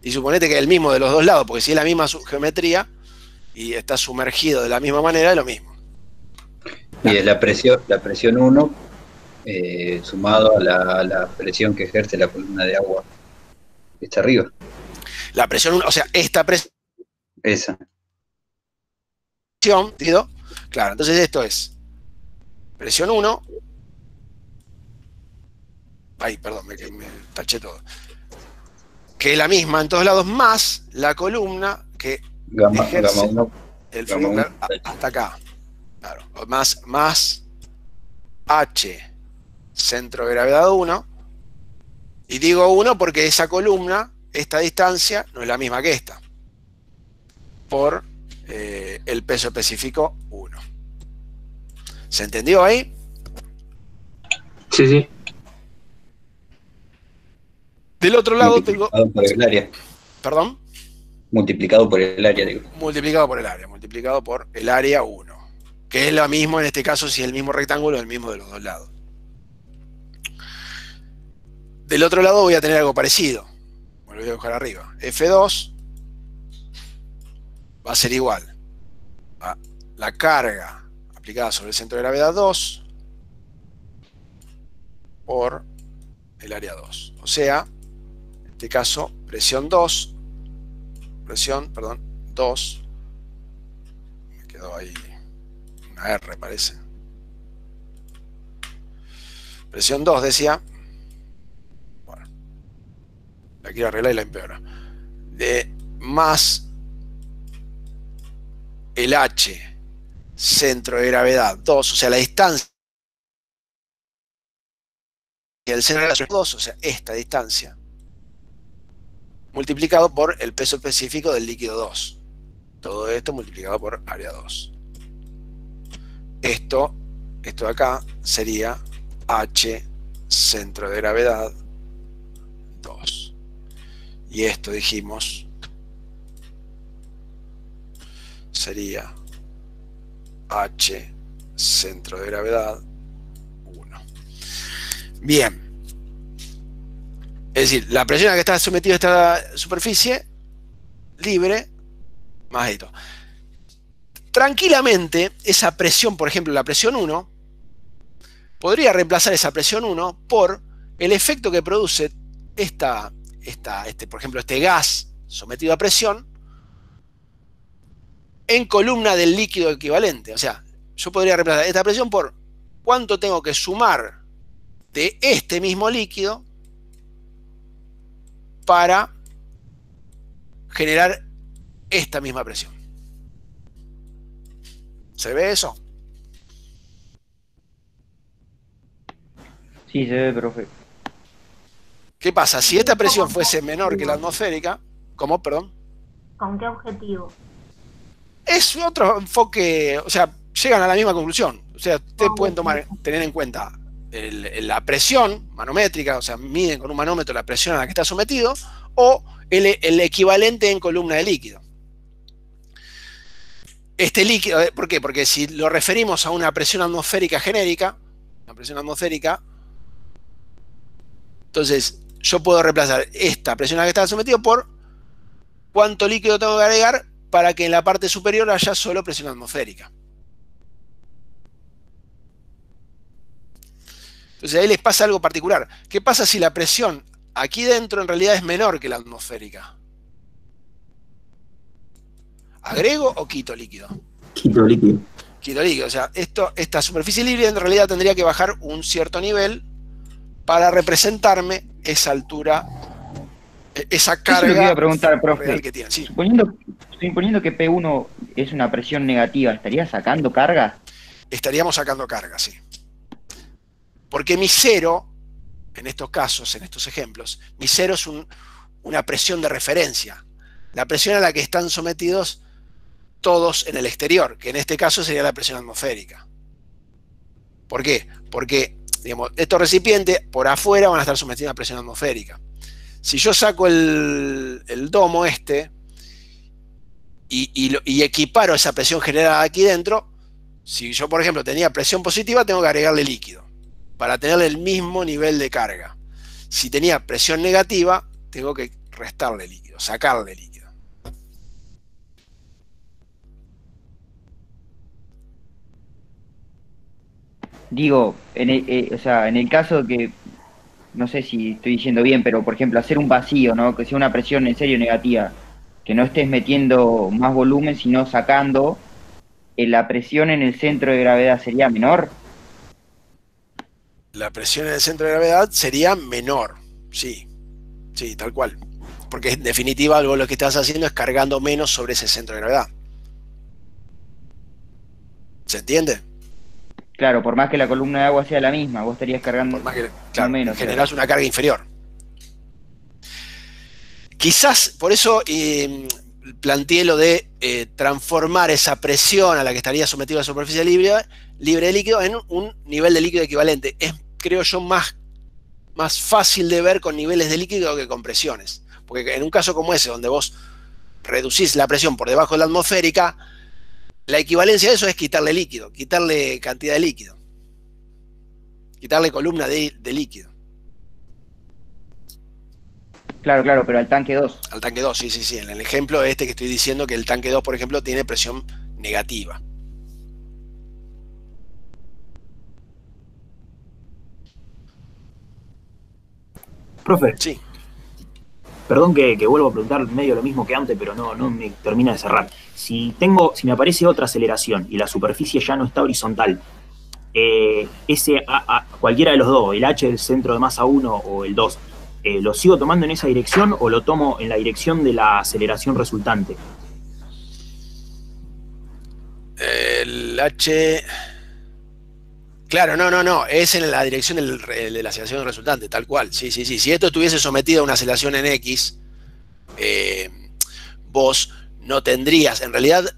Speaker 1: Y suponete que es el mismo de los dos lados, porque si es la misma geometría y está sumergido de la misma manera, es lo mismo.
Speaker 6: Y es la presión 1 sumado a la presión que ejerce la columna de agua que está arriba.
Speaker 1: La presión 1, o sea, esta presión.
Speaker 6: Esa.
Speaker 1: Claro, entonces esto es presión 1. Ay, perdón, me taché todo. Que es la misma en todos lados, más la columna que ejerce
Speaker 6: Gamma 1.
Speaker 1: el fluido, claro, hasta acá. Claro, más H, centro de gravedad 1. Y digo 1 porque esa columna, esta distancia, no es la misma que esta. Por el peso específico 1. ¿Se entendió ahí?
Speaker 4: Sí, sí.
Speaker 1: Del otro lado tengo...
Speaker 6: Por el área.
Speaker 1: ¿Perdón?
Speaker 6: Multiplicado por el área, digo.
Speaker 1: Multiplicado por el área 1. Que es lo mismo en este caso, si es el mismo rectángulo, el mismo de los dos lados. Del otro lado voy a tener algo parecido. Me lo voy a buscar arriba. F2 va a ser igual a la carga aplicada sobre el centro de gravedad 2 por el área 2. O sea, en este caso, presión 2, me quedó ahí una R, parece. Presión 2, decía. Bueno, la quiero arreglar y la empeora. De más el H, centro de gravedad 2, o sea, la distancia del centro de gravedad 2, o sea, esta distancia, multiplicado por el peso específico del líquido 2. Todo esto multiplicado por área 2. Esto de acá sería H, centro de gravedad 2. Y esto dijimos sería H, centro de gravedad 1. Bien. Es decir, la presión a la que está sometida esta superficie libre más esto. Tranquilamente, esa presión, por ejemplo, la presión 1, podría reemplazar esa presión 1 por el efecto que produce por ejemplo, este gas sometido a presión en columna del líquido equivalente. O sea, yo podría reemplazar esta presión por cuánto tengo que sumar de este mismo líquido para generar esta misma presión. ¿Se ve eso?
Speaker 3: Sí, se ve, profe.
Speaker 1: ¿Qué pasa? Si esta presión fuese menor que la atmosférica, ¿cómo? Perdón.
Speaker 7: ¿Con qué objetivo?
Speaker 1: Es otro enfoque, o sea, llegan a la misma conclusión. O sea, ustedes pueden tener en cuenta la presión manométrica, o sea, miden con un manómetro la presión a la que está sometido, o el equivalente en columna de líquido. Este líquido, ¿por qué? Porque si lo referimos a una presión atmosférica genérica, entonces yo puedo reemplazar esta presión a la que está sometido por cuánto líquido tengo que agregar para que en la parte superior haya solo presión atmosférica. Entonces ahí les pasa algo particular. ¿Qué pasa si la presión aquí dentro en realidad es menor que la atmosférica? ¿Agrego o quito líquido?
Speaker 2: Quito líquido.
Speaker 1: Quito líquido. O sea, esta superficie libre en realidad tendría que bajar un cierto nivel para representarme esa altura, esa carga.
Speaker 3: Eso es lo que iba a preguntar, profe.
Speaker 1: Real que tiene. Sí.
Speaker 3: Suponiendo que P1 es una presión negativa, ¿estaría sacando carga?
Speaker 1: Estaríamos sacando carga, sí. Porque mi cero, en estos casos, en estos ejemplos, mi cero es una presión de referencia. La presión a la que están sometidos todos en el exterior, que en este caso sería la presión atmosférica. ¿Por qué? Porque, digamos, estos recipientes por afuera van a estar sometidos a presión atmosférica. Si yo saco el domo y equiparo esa presión generada aquí dentro, si yo, por ejemplo, tenía presión positiva, tengo que agregarle líquido para tener el mismo nivel de carga. Si tenía presión negativa, tengo que restarle líquido, sacarle líquido.
Speaker 3: Digo, o sea, en el caso que, no sé si estoy diciendo bien, pero por ejemplo, hacer un vacío, ¿no? Que sea una presión en serio negativa, que no estés metiendo más volumen, sino sacando, la presión en el centro de gravedad sería menor.
Speaker 1: La presión en el centro de gravedad sería menor, sí, sí, tal cual. Porque en definitiva algo lo que estás haciendo es cargando menos sobre ese centro de gravedad. ¿Se entiende?
Speaker 3: Claro, por más que la columna de agua sea la misma, vos estarías cargando
Speaker 1: claro,
Speaker 3: menos.
Speaker 1: Generás una carga inferior. Quizás por eso planteé lo de transformar esa presión a la que estaría sometida la superficie libre de líquido en un nivel de líquido equivalente. Es, creo yo, más fácil de ver con niveles de líquido que con presiones. Porque en un caso como ese, donde vos reducís la presión por debajo de la atmosférica, la equivalencia de eso es quitarle líquido, quitarle cantidad de líquido, quitarle columna de líquido.
Speaker 3: Claro, pero al tanque 2.
Speaker 1: Al tanque 2, sí. En el ejemplo que estoy diciendo, que el tanque 2, por ejemplo, tiene presión negativa.
Speaker 2: Profe.
Speaker 1: Sí.
Speaker 2: Perdón que vuelvo a preguntar medio lo mismo que antes, pero no me termina de cerrar. Si me aparece otra aceleración y la superficie ya no está horizontal, cualquiera de los dos, el H del centro de masa 1 o el 2, ¿lo sigo tomando en esa dirección o lo tomo en la dirección de la aceleración resultante?
Speaker 1: el H... Claro, no, es en la dirección de la aceleración resultante, tal cual. Sí. Si esto estuviese sometido a una aceleración en X, vos no tendrías, en realidad,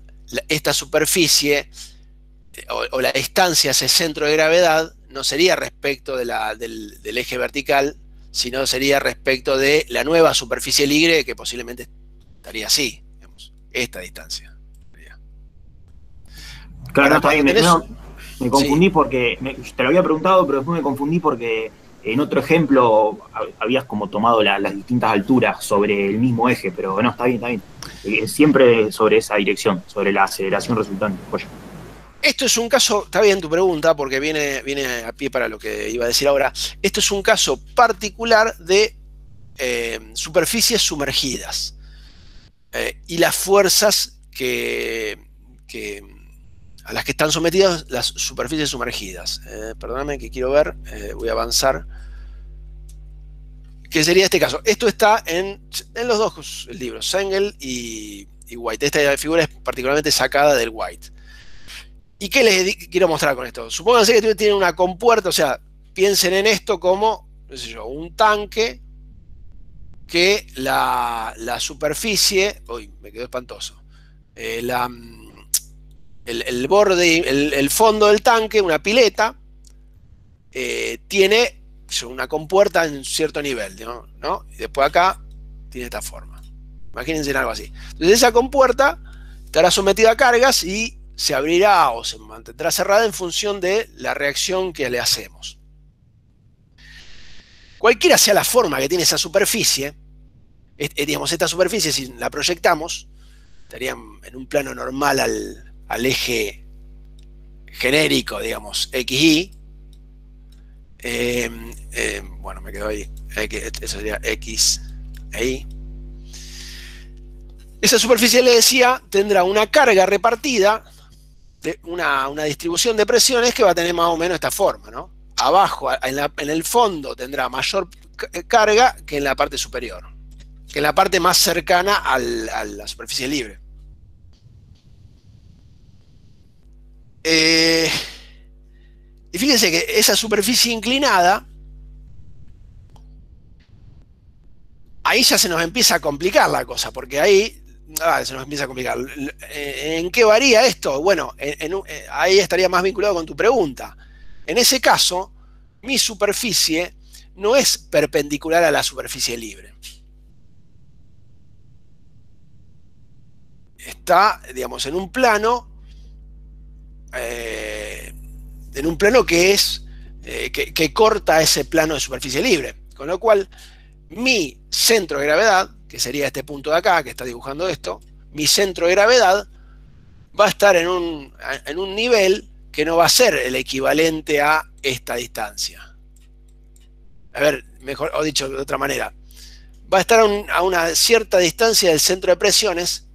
Speaker 1: esta superficie o la distancia hacia el centro de gravedad no sería respecto del eje vertical, sino sería respecto de la nueva superficie libre, que posiblemente estaría así, digamos, esta distancia.
Speaker 2: Claro, está bien. Me confundí porque, te lo había preguntado, pero después me confundí porque en otro ejemplo habías como tomado las distintas alturas sobre el mismo eje, pero no, está bien. Siempre sobre esa dirección, sobre la aceleración resultante. Oye.
Speaker 1: Esto es un caso, está bien tu pregunta, porque viene a pie para lo que iba a decir ahora. Esto es un caso particular de superficies sumergidas y las fuerzas a las que están sometidas las superficies sumergidas. Perdóname que quiero ver, voy a avanzar. ¿Qué sería este caso? Esto está en los dos libros, Sengel y White. Esta figura es particularmente sacada del White. ¿Y qué les quiero mostrar con esto? Supónganse que tienen una compuerta, o sea, piensen en esto como, no sé yo, un tanque que la superficie... Uy, me quedó espantoso. El borde, el fondo del tanque, una pileta, tiene una compuerta en cierto nivel, ¿no? Y después acá tiene esta forma. Imagínense en algo así. Entonces esa compuerta estará sometida a cargas y se abrirá o se mantendrá cerrada en función de la reacción que le hacemos. Cualquiera sea la forma que tiene esa superficie, digamos, esta superficie, si la proyectamos, estaría en un plano normal al eje genérico, digamos, XY. Bueno, me quedo ahí. Eso sería X e Y. Esa superficie, le decía, tendrá una carga repartida, una distribución de presiones que va a tener más o menos esta forma, ¿no? Abajo, en el fondo, tendrá mayor carga que en la parte superior, que en la parte más cercana a la superficie libre. Y fíjense que esa superficie inclinada, ahí ya se nos empieza a complicar la cosa, porque ahí se nos empieza a complicar. ¿En qué varía esto? Bueno, ahí estaría más vinculado con tu pregunta. En ese caso, mi superficie no es perpendicular a la superficie libre. Está, digamos, en un plano que es que corta ese plano de superficie libre, con lo cual mi centro de gravedad, que sería este punto de acá que está dibujando esto, mi centro de gravedad va a estar en un nivel que no va a ser el equivalente a esta distancia. A ver, mejor, o dicho de otra manera, va a estar a una cierta distancia del centro de presiones,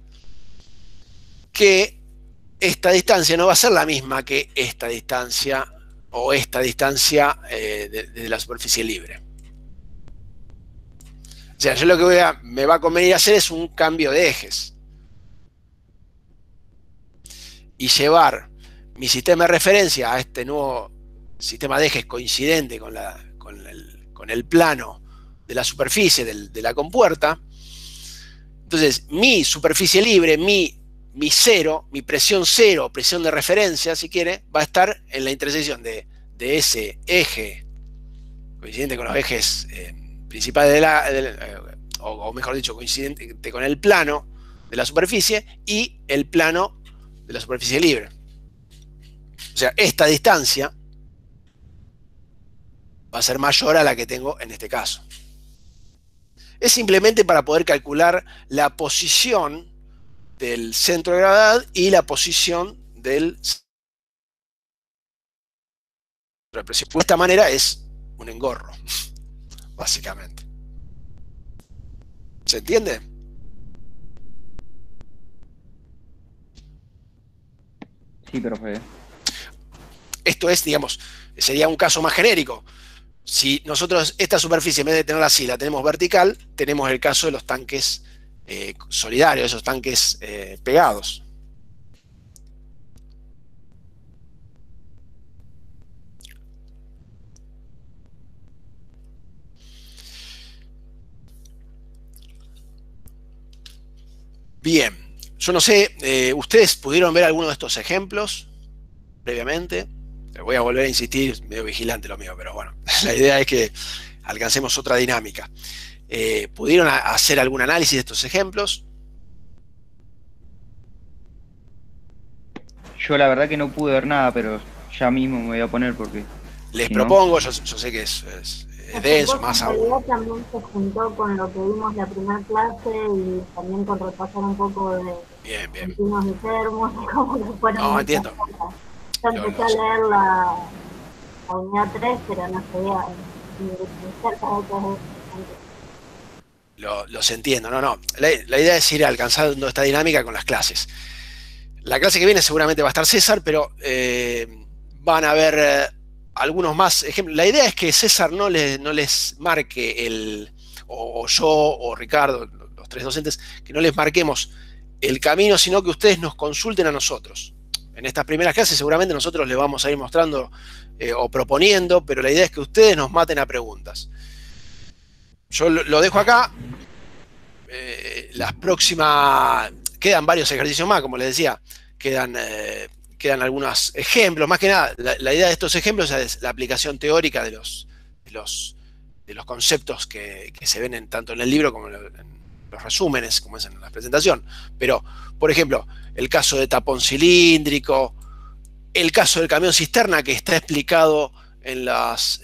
Speaker 1: que esta distancia no va a ser la misma que esta distancia o esta distancia de la superficie libre. O sea, yo lo que me va a convenir hacer es un cambio de ejes y llevar mi sistema de referencia a este nuevo sistema de ejes coincidente con el plano de la superficie de la compuerta. Entonces, mi superficie libre, mi cero, mi presión cero, presión de referencia, si quiere, va a estar en la intersección de ese eje coincidente con los ejes principales o mejor dicho, coincidente con el plano de la superficie y el plano de la superficie libre. O sea, esta distancia va a ser mayor a la que tengo en este caso. Es simplemente para poder calcular la posición del centro de gravedad y la posición del centro de presión. De esta manera es un engorro, básicamente. ¿Se entiende?
Speaker 3: Sí, profe.
Speaker 1: Esto es, digamos, sería un caso más genérico. Si nosotros esta superficie, en vez de tenerla así, la tenemos vertical, tenemos el caso de los tanques solidarios, esos tanques pegados. Bien, yo no sé, ¿ustedes pudieron ver alguno de estos ejemplos previamente? Voy a volver a insistir, medio vigilante lo mío, pero bueno, la idea es que alcancemos otra dinámica. ¿Pudieron hacer algún análisis de estos ejemplos?
Speaker 3: Yo la verdad que no pude ver nada, pero ya mismo me voy a poner porque...
Speaker 1: Les propongo, yo sé que es denso, más aún.
Speaker 7: En realidad también se juntó con lo que vimos la primera clase y también con repasar un poco de continuos y termos y cómo que fueron.
Speaker 1: No, entiendo.
Speaker 7: Yo empecé a leer la unidad 3, pero no sabía ni cerca de todo.
Speaker 1: Los entiendo, no. La idea es ir alcanzando esta dinámica con las clases. La clase que viene seguramente va a estar César, pero van a haber algunos más ejemplos. La idea es que César no les marque o yo o Ricardo, los tres docentes, que no les marquemos el camino, sino que ustedes nos consulten a nosotros. En estas primeras clases seguramente nosotros les vamos a ir mostrando o proponiendo, pero la idea es que ustedes nos maten a preguntas. Yo lo dejo acá. Las próximas... Quedan varios ejercicios más, como les decía. Quedan algunos ejemplos. Más que nada, la idea de estos ejemplos es la aplicación teórica de los conceptos que se ven tanto en el libro como en los resúmenes, como es en la presentación. Pero, por ejemplo, el caso de tapón cilíndrico, el caso del camión cisterna que está explicado en los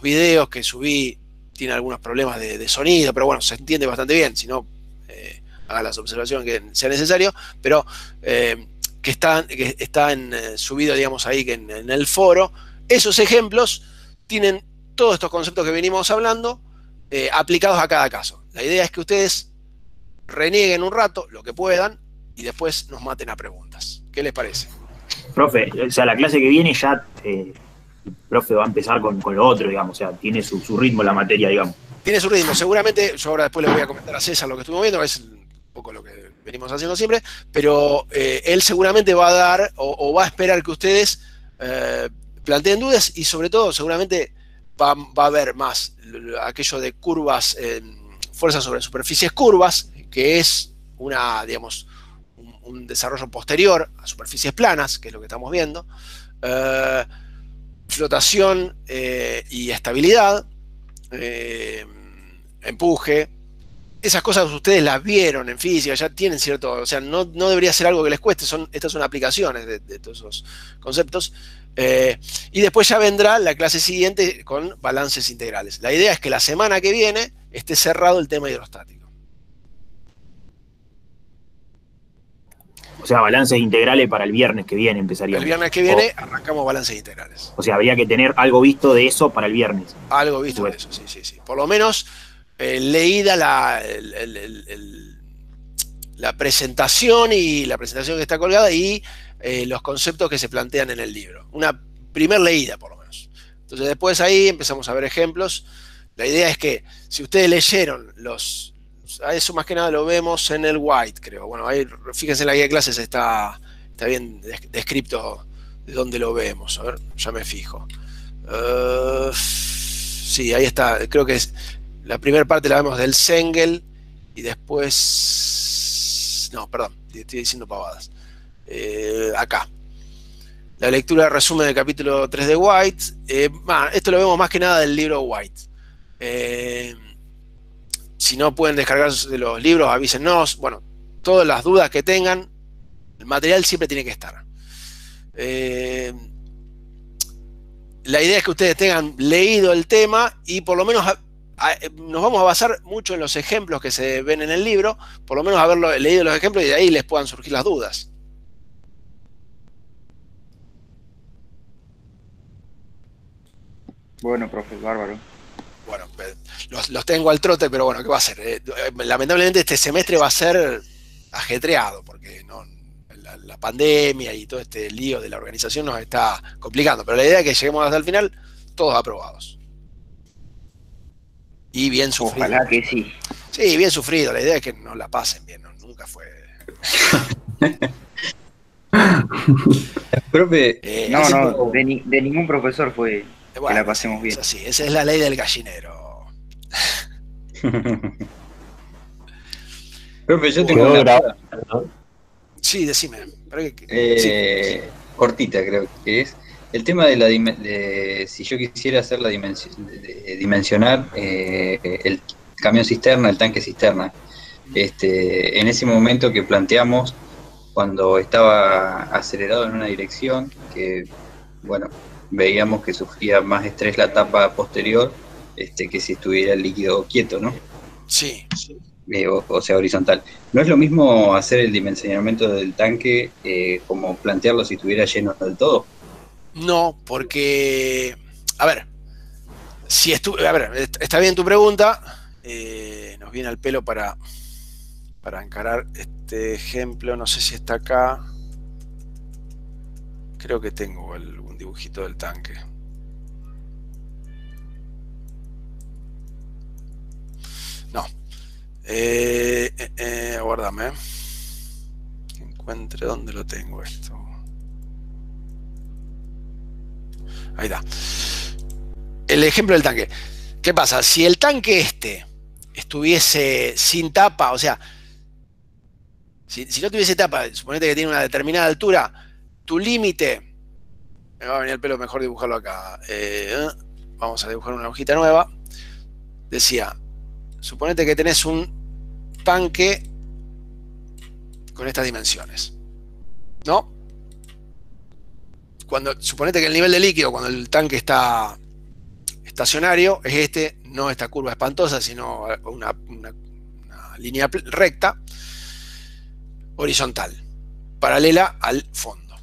Speaker 1: videos que subí, tiene algunos problemas de sonido, pero bueno, se entiende bastante bien, si no, haga las observaciones que sea necesario, pero que está subido, digamos, ahí en el foro. Esos ejemplos tienen todos estos conceptos que venimos hablando aplicados a cada caso. La idea es que ustedes renieguen un rato, lo que puedan, y después nos maten a preguntas. ¿Qué les parece?
Speaker 2: Profe, o sea, la clase que viene ya... el profe va a empezar con lo otro, digamos, o sea, tiene su ritmo la materia, digamos.
Speaker 1: Tiene su ritmo, seguramente, yo ahora después le voy a comentar a César lo que estuvimos viendo, es un poco lo que venimos haciendo siempre, pero él seguramente va a dar, o va a esperar que ustedes planteen dudas, y sobre todo, seguramente va a haber más aquello de curvas, fuerzas sobre superficies curvas, que es digamos, un desarrollo posterior a superficies planas, que es lo que estamos viendo, flotación y estabilidad, empuje, esas cosas ustedes las vieron en física, ya tienen cierto, o sea, no debería ser algo que les cueste, estas son aplicaciones de todos esos conceptos, y después ya vendrá la clase siguiente con balances integrales. La idea es que la semana que viene esté cerrado el tema hidrostático.
Speaker 2: O sea, balances integrales para el viernes que viene empezaríamos.
Speaker 1: El viernes que viene arrancamos balances integrales.
Speaker 2: O sea, habría que tener algo visto de eso para el viernes.
Speaker 1: Algo visto de eso, sí. Por lo menos leída la presentación y la presentación que está colgada y los conceptos que se plantean en el libro. Una primer leída, por lo menos. Entonces después ahí empezamos a ver ejemplos. La idea es que si ustedes leyeron eso más que nada lo vemos en el White, creo. Bueno, ahí fíjense en la guía de clases, está bien descrito de dónde lo vemos. A ver, ya me fijo. Sí, ahí está. Creo que la primera parte la vemos del Sengel y después... No, perdón, estoy diciendo pavadas. Acá. La lectura de resumen del capítulo 3 de White. Esto lo vemos más que nada del libro White. Si no pueden descargarse de los libros, avísennos. Bueno, todas las dudas que tengan, el material siempre tiene que estar. La idea es que ustedes tengan leído el tema y por lo menos nos vamos a basar mucho en los ejemplos que se ven en el libro, por lo menos haber leído los ejemplos y de ahí les puedan surgir las dudas.
Speaker 3: Bueno, profe, bárbaro.
Speaker 1: Bueno, los tengo al trote, pero bueno, ¿qué va a hacer? Lamentablemente este semestre va a ser ajetreado, porque la pandemia y todo este lío de la organización nos está complicando, pero la idea es que lleguemos hasta el final todos aprobados. Y bien sufrido.
Speaker 3: Ojalá que sí.
Speaker 1: Sí, bien sufrido, la idea es que nos la pasen bien, nunca fue...
Speaker 6: Profe,
Speaker 3: no, de ningún profesor fue... Bueno, que la pasemos bien.
Speaker 1: Así, esa es la ley del gallinero.
Speaker 6: Profe, yo tengo una duda.
Speaker 1: Sí, decime.
Speaker 6: Cortita creo que es. El tema de si yo quisiera hacer dimensionar el camión cisterna, el tanque cisterna, en ese momento que planteamos cuando estaba acelerado en una dirección, que bueno, veíamos que sufría más estrés la tapa posterior que si estuviera el líquido quieto, ¿no?
Speaker 1: Sí.
Speaker 6: O sea, horizontal. ¿No es lo mismo hacer el dimensionamiento del tanque como plantearlo si estuviera lleno del todo?
Speaker 1: No, porque, a ver, está bien tu pregunta, nos viene al pelo para encarar este ejemplo, no sé si está acá, creo que tengo un dibujito del tanque. No, aguárdame, que encuentre dónde lo tengo esto. Ahí está. El ejemplo del tanque. ¿Qué pasa? Si el tanque estuviese sin tapa, o sea, si no tuviese tapa, suponete que tiene una determinada altura, tu límite, me va a venir el pelo mejor dibujarlo acá. Vamos a dibujar una hojita nueva. Decía, suponete que tenés un tanque con estas dimensiones, ¿no? Suponete que el nivel de líquido cuando el tanque está estacionario es no esta curva espantosa, sino una línea recta, horizontal, paralela al fondo.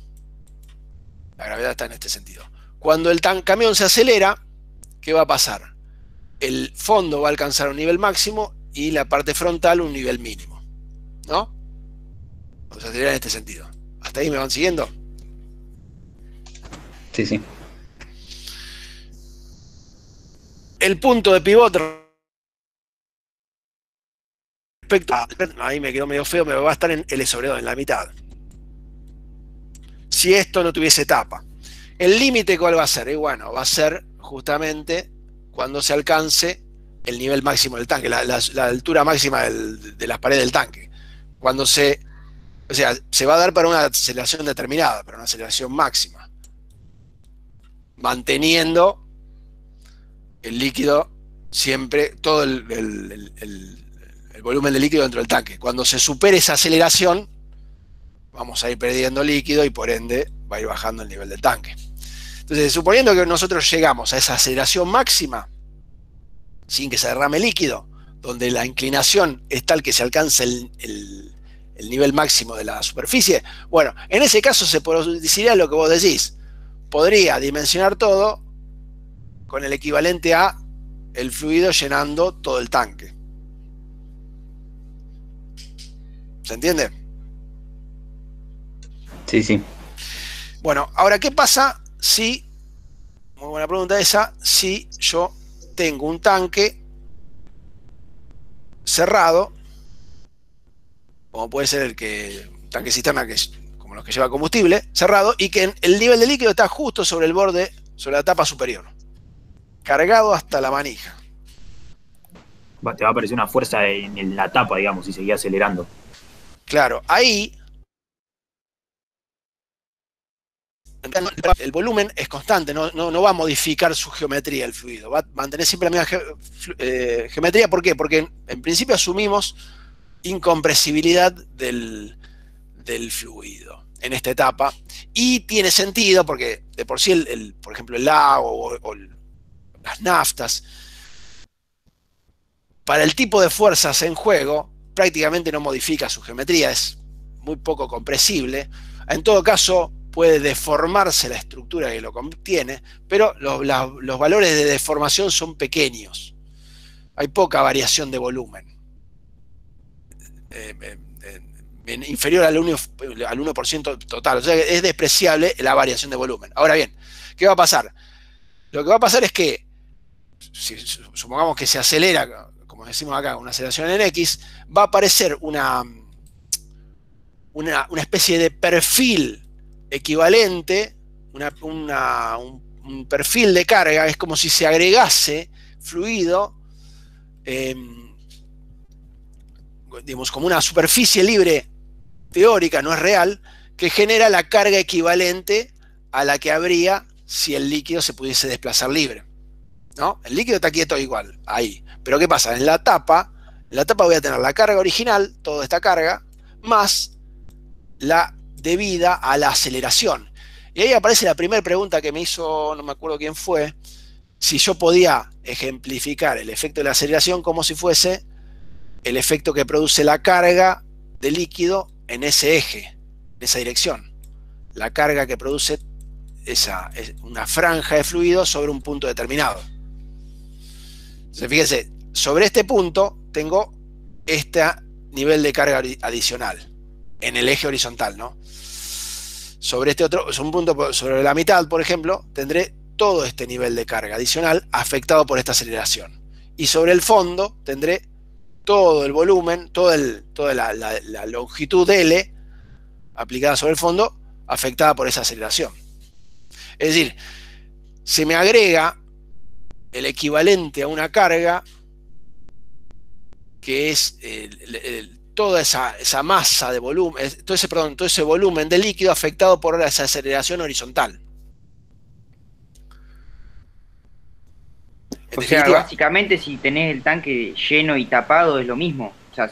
Speaker 1: La gravedad está en este sentido. Cuando el camión se acelera, ¿qué va a pasar? El fondo va a alcanzar un nivel máximo y la parte frontal un nivel mínimo, ¿no? O sea, sería en este sentido. ¿Hasta ahí me van siguiendo?
Speaker 6: Sí, sí.
Speaker 1: El punto de pivote respecto a... Ahí me quedó medio feo, me va a estar en L sobre 2, en la mitad. Si esto no tuviese tapa. ¿El límite cuál va a ser? Y bueno, va a ser justamente cuando se alcance el nivel máximo del tanque, la altura máxima de las paredes del tanque. Cuando o sea, se va a dar para una aceleración determinada, para una aceleración máxima, manteniendo el líquido siempre, todo el volumen de líquido dentro del tanque. Cuando se supere esa aceleración, vamos a ir perdiendo líquido y por ende va a ir bajando el nivel del tanque. Entonces, suponiendo que nosotros llegamos a esa aceleración máxima, sin que se derrame líquido, donde la inclinación es tal que se alcance el nivel máximo de la superficie, bueno, en ese caso se produciría lo que vos decís. Podría dimensionar todo con el equivalente a el fluido llenando todo el tanque. ¿Se entiende?
Speaker 6: Sí, sí.
Speaker 1: Bueno, ahora, ¿qué pasa si, muy buena pregunta esa, si yo tengo un tanque cerrado, como puede ser tanque cisterna, que es como los que lleva combustible, cerrado, y que el nivel de líquido está justo sobre el borde, sobre la tapa superior, cargado hasta la manija?
Speaker 2: Te va a aparecer una fuerza en la tapa, digamos, si seguía acelerando.
Speaker 1: Claro, ahí el volumen es constante, no va a modificar su geometría el fluido, va a mantener siempre la misma geometría. ¿Por qué? Porque en principio asumimos incompresibilidad del fluido en esta etapa, y tiene sentido porque de por sí por ejemplo el lago o las naftas, para el tipo de fuerzas en juego prácticamente no modifica su geometría, es muy poco compresible. En todo caso puede deformarse la estructura que lo contiene, pero los valores de deformación son pequeños, hay poca variación de volumen, inferior al 1% total, o sea que es despreciable la variación de volumen. Ahora bien, ¿qué va a pasar? Lo que va a pasar es que, si supongamos que se acelera, como decimos acá, una aceleración en X, va a aparecer una especie de perfil equivalente, un perfil de carga. Es como si se agregase fluido digamos, como una superficie libre teórica, no es real, que genera la carga equivalente a la que habría si el líquido se pudiese desplazar libre, ¿no? El líquido está quieto igual, ahí. Pero ¿qué pasa? En la tapa voy a tener la carga original, toda esta carga, más la debida a la aceleración. Y ahí aparece la primera pregunta que me hizo, no me acuerdo quién fue, si yo podía ejemplificar el efecto de la aceleración como si fuese el efecto que produce la carga de líquido en ese eje, en esa dirección. La carga que produce una franja de fluido sobre un punto determinado. Entonces, fíjense, sobre este punto tengo este nivel de carga adicional en el eje horizontal, ¿no? Sobre este otro, un punto sobre la mitad, por ejemplo, tendré todo este nivel de carga adicional afectado por esta aceleración. Y sobre el fondo tendré todo el volumen, toda la longitud L aplicada sobre el fondo, afectada por esa aceleración. Es decir, se me agrega el equivalente a una carga que es toda esa masa de volumen, todo ese volumen de líquido afectado por esa aceleración horizontal.
Speaker 3: O sea, básicamente si tenés el tanque lleno y tapado es lo mismo. O sea,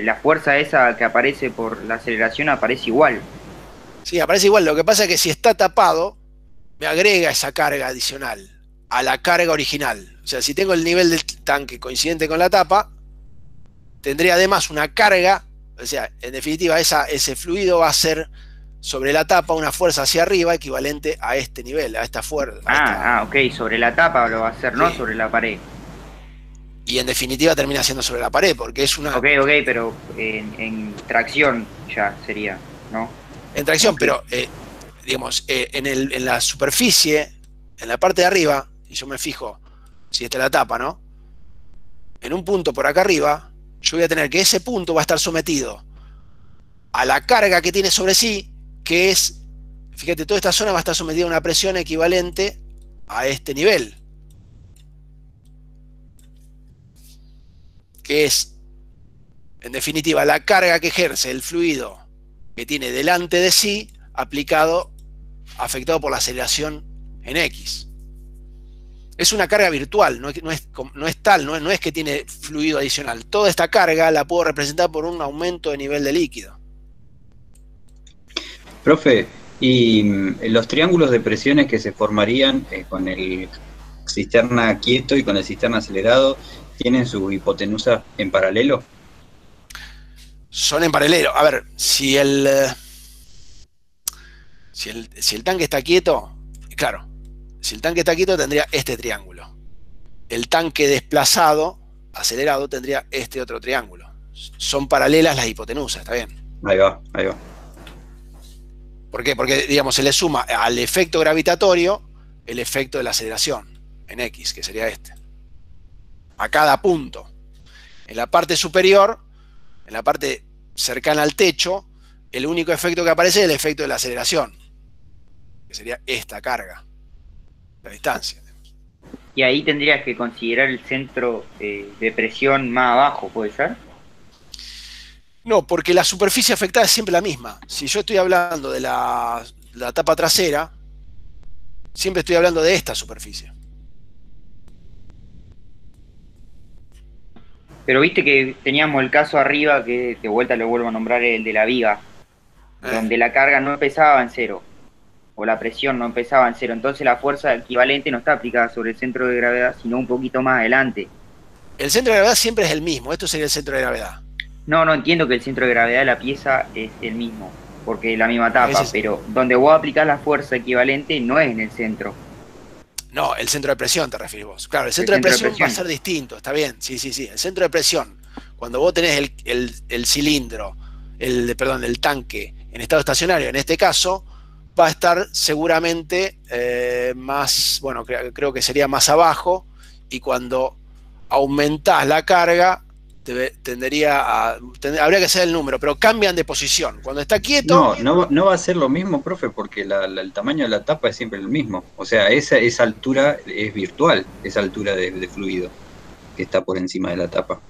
Speaker 3: la fuerza esa que aparece por la aceleración aparece igual.
Speaker 1: Sí, aparece igual. Lo que pasa es que si está tapado, me agrega esa carga adicional a la carga original. O sea, si tengo el nivel del tanque coincidente con la tapa, tendré además una carga. O sea, en definitiva, ese fluido va a ser sobre la tapa una fuerza hacia arriba equivalente a este nivel, a esta fuerza.
Speaker 3: Ok, sobre la tapa lo va a hacer, sí. No sobre la pared.
Speaker 1: Y en definitiva termina siendo sobre la pared, porque es una...
Speaker 3: Ok, pero en tracción ya sería, ¿no?
Speaker 1: En tracción, okay. Pero, digamos, en la superficie, en la parte de arriba, y yo me fijo, si esta es la tapa, ¿no? En un punto por acá arriba, yo voy a tener que ese punto va a estar sometido a la carga que tiene sobre sí, que es, fíjate, toda esta zona va a estar sometida a una presión equivalente a este nivel, que es, en definitiva, la carga que ejerce el fluido que tiene delante de sí, afectado por la aceleración en X. Es una carga virtual, no es tal, no es que tiene fluido adicional. Toda esta carga la puedo representar por un aumento de nivel de líquido.
Speaker 6: Profe, ¿y los triángulos de presiones que se formarían con el cisterna quieto y con el cisterna acelerado tienen su hipotenusa en paralelo?
Speaker 1: Son en paralelo. A ver, si el tanque está quieto, claro, si el tanque está quieto tendría este triángulo. El tanque desplazado, acelerado, tendría este otro triángulo. Son paralelas las hipotenusas, ¿está bien?
Speaker 6: Ahí va.
Speaker 1: ¿Por qué? Porque, digamos, se le suma al efecto gravitatorio el efecto de la aceleración en X, que sería este. A cada punto. En la parte superior, en la parte cercana al techo, el único efecto que aparece es el efecto de la aceleración, que sería esta carga, la distancia.
Speaker 3: Y ahí tendrías que considerar el centro de presión más abajo, ¿puede ser?
Speaker 1: No, porque la superficie afectada es siempre la misma. Si yo estoy hablando de la tapa trasera, siempre estoy hablando de esta superficie.
Speaker 3: Pero viste que teníamos el caso arriba, que de vuelta lo vuelvo a nombrar, el de la viga, donde la carga no empezaba en cero, o la presión no empezaba en cero. Entonces la fuerza equivalente no está aplicada sobre el centro de gravedad, sino un poquito más adelante.
Speaker 1: El centro de gravedad siempre es el mismo. Esto sería el centro de gravedad.
Speaker 3: No entiendo que el centro de gravedad de la pieza es el mismo, porque es la misma tapa, pero donde vos aplicás la fuerza equivalente no es en el centro.
Speaker 1: No, el centro de presión te refieres vos. Claro, el centro de presión va a ser distinto, está bien, sí. El centro de presión, cuando vos tenés el cilindro, el tanque en estado estacionario, en este caso, va a estar seguramente más, bueno, creo que sería más abajo, y cuando aumentás la carga, habría que hacer el número, pero cambian de posición. Cuando está quieto...
Speaker 6: No va a ser lo mismo, profe, porque el tamaño de la tapa es siempre el mismo. O sea, esa altura es virtual, esa altura de fluido que está por encima de la tapa.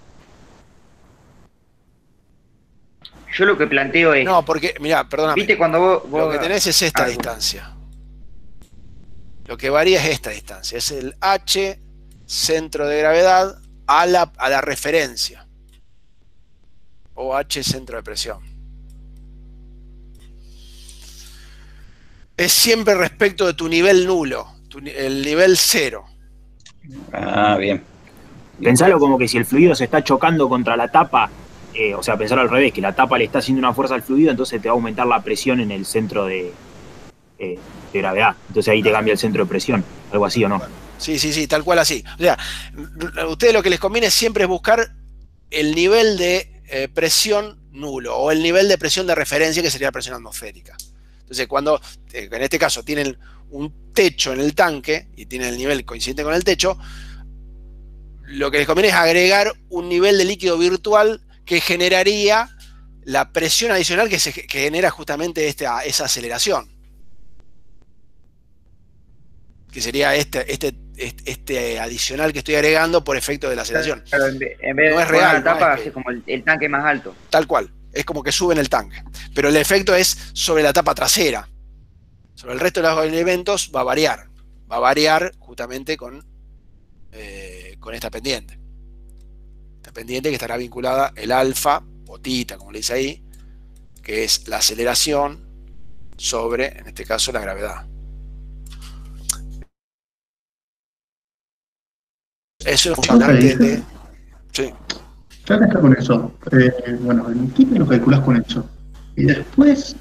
Speaker 3: Yo lo que planteo es...
Speaker 1: No, porque, mirá, perdóname.
Speaker 3: ¿Viste cuando vos
Speaker 1: lo que tenés es esta distancia. Lo que varía es esta distancia. Es el H, centro de gravedad, a la referencia. O H, centro de presión. Es siempre respecto de tu nivel nulo, el nivel 0.
Speaker 6: Ah, bien.
Speaker 2: Pensalo como que si el fluido se está chocando contra la tapa, o sea, pensalo al revés, que la tapa le está haciendo una fuerza al fluido, entonces te va a aumentar la presión en el centro de gravedad. Entonces ahí te cambia el centro de presión, algo así, ¿o no?
Speaker 1: Sí, tal cual así. O sea, a ustedes lo que les conviene siempre es buscar el nivel de presión nulo, o el nivel de presión de referencia, que sería la presión atmosférica. Entonces, cuando, en este caso, tienen un techo en el tanque, y tienen el nivel coincidente con el techo, lo que les conviene es agregar un nivel de líquido virtual que generaría la presión adicional que genera justamente esa aceleración. Que sería este adicional que estoy agregando por efecto de la aceleración.
Speaker 3: Pero en vez
Speaker 1: no
Speaker 3: de
Speaker 1: es real,
Speaker 3: la tapa,
Speaker 1: no
Speaker 3: hace como el tanque más alto.
Speaker 1: Tal cual. Es como que suben el tanque. Pero el efecto es sobre la tapa trasera. Sobre el resto de los elementos va a variar. Va a variar justamente con esta pendiente. Esta pendiente que estará vinculada el alfa, o tita, como le dice ahí, que es la aceleración sobre, en este caso, la gravedad. Eso es importante de... Sí.
Speaker 9: Ya que está con eso, bueno, el tipe lo calculás con eso. Y después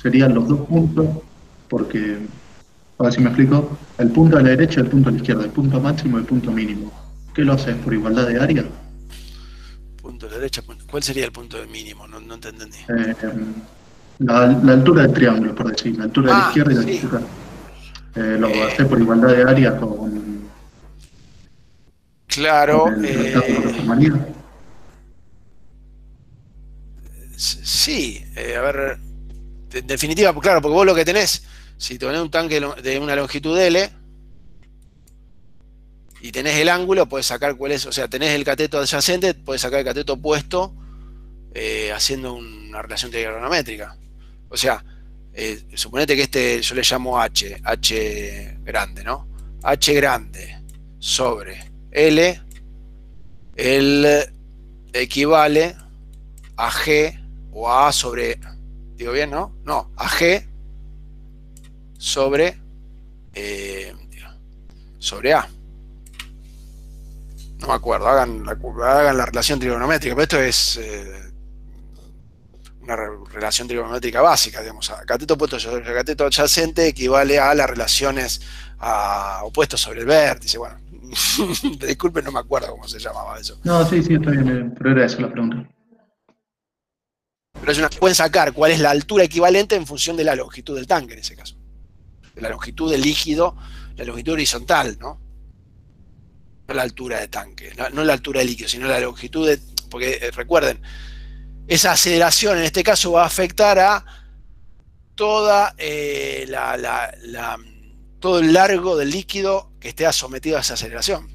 Speaker 9: serían los dos puntos, porque, a ver si me explico, el punto de la derecha y el punto de la izquierda, el punto máximo y el punto mínimo. ¿Qué lo haces por igualdad de área?
Speaker 1: Punto de la derecha, ¿cuál sería el punto de mínimo? No te entendí.
Speaker 9: La altura del triángulo, por decir, la altura de la izquierda y la izquierda. Lo haces por igualdad de área con...
Speaker 1: Claro. Sí, a ver, en definitiva, claro, porque vos lo que tenés, si tenés un tanque de una longitud L y tenés el ángulo, podés sacar cuál es, o sea, tenés el cateto adyacente, podés sacar el cateto opuesto haciendo una relación trigonométrica. O sea, suponete que yo le llamo H grande, ¿no? H grande sobre L, equivale a G o a A sobre, digo bien, ¿no? No, a G sobre A. No me acuerdo, hagan la relación trigonométrica, pero esto es una relación trigonométrica básica, digamos. Cateto opuesto sobre cateto adyacente equivale a las relaciones opuestos sobre el vértice. Bueno, disculpen, no me acuerdo cómo se llamaba eso.
Speaker 9: No, sí, está bien, pero era esa la pregunta.
Speaker 1: Pero pueden sacar cuál es la altura equivalente en función de la longitud del tanque en ese caso. De la longitud del líquido, la longitud horizontal, ¿no? No la altura de tanque, no la altura del líquido, sino la longitud de... Porque recuerden, esa aceleración en este caso va a afectar a toda todo el largo del líquido que esté sometido a esa aceleración.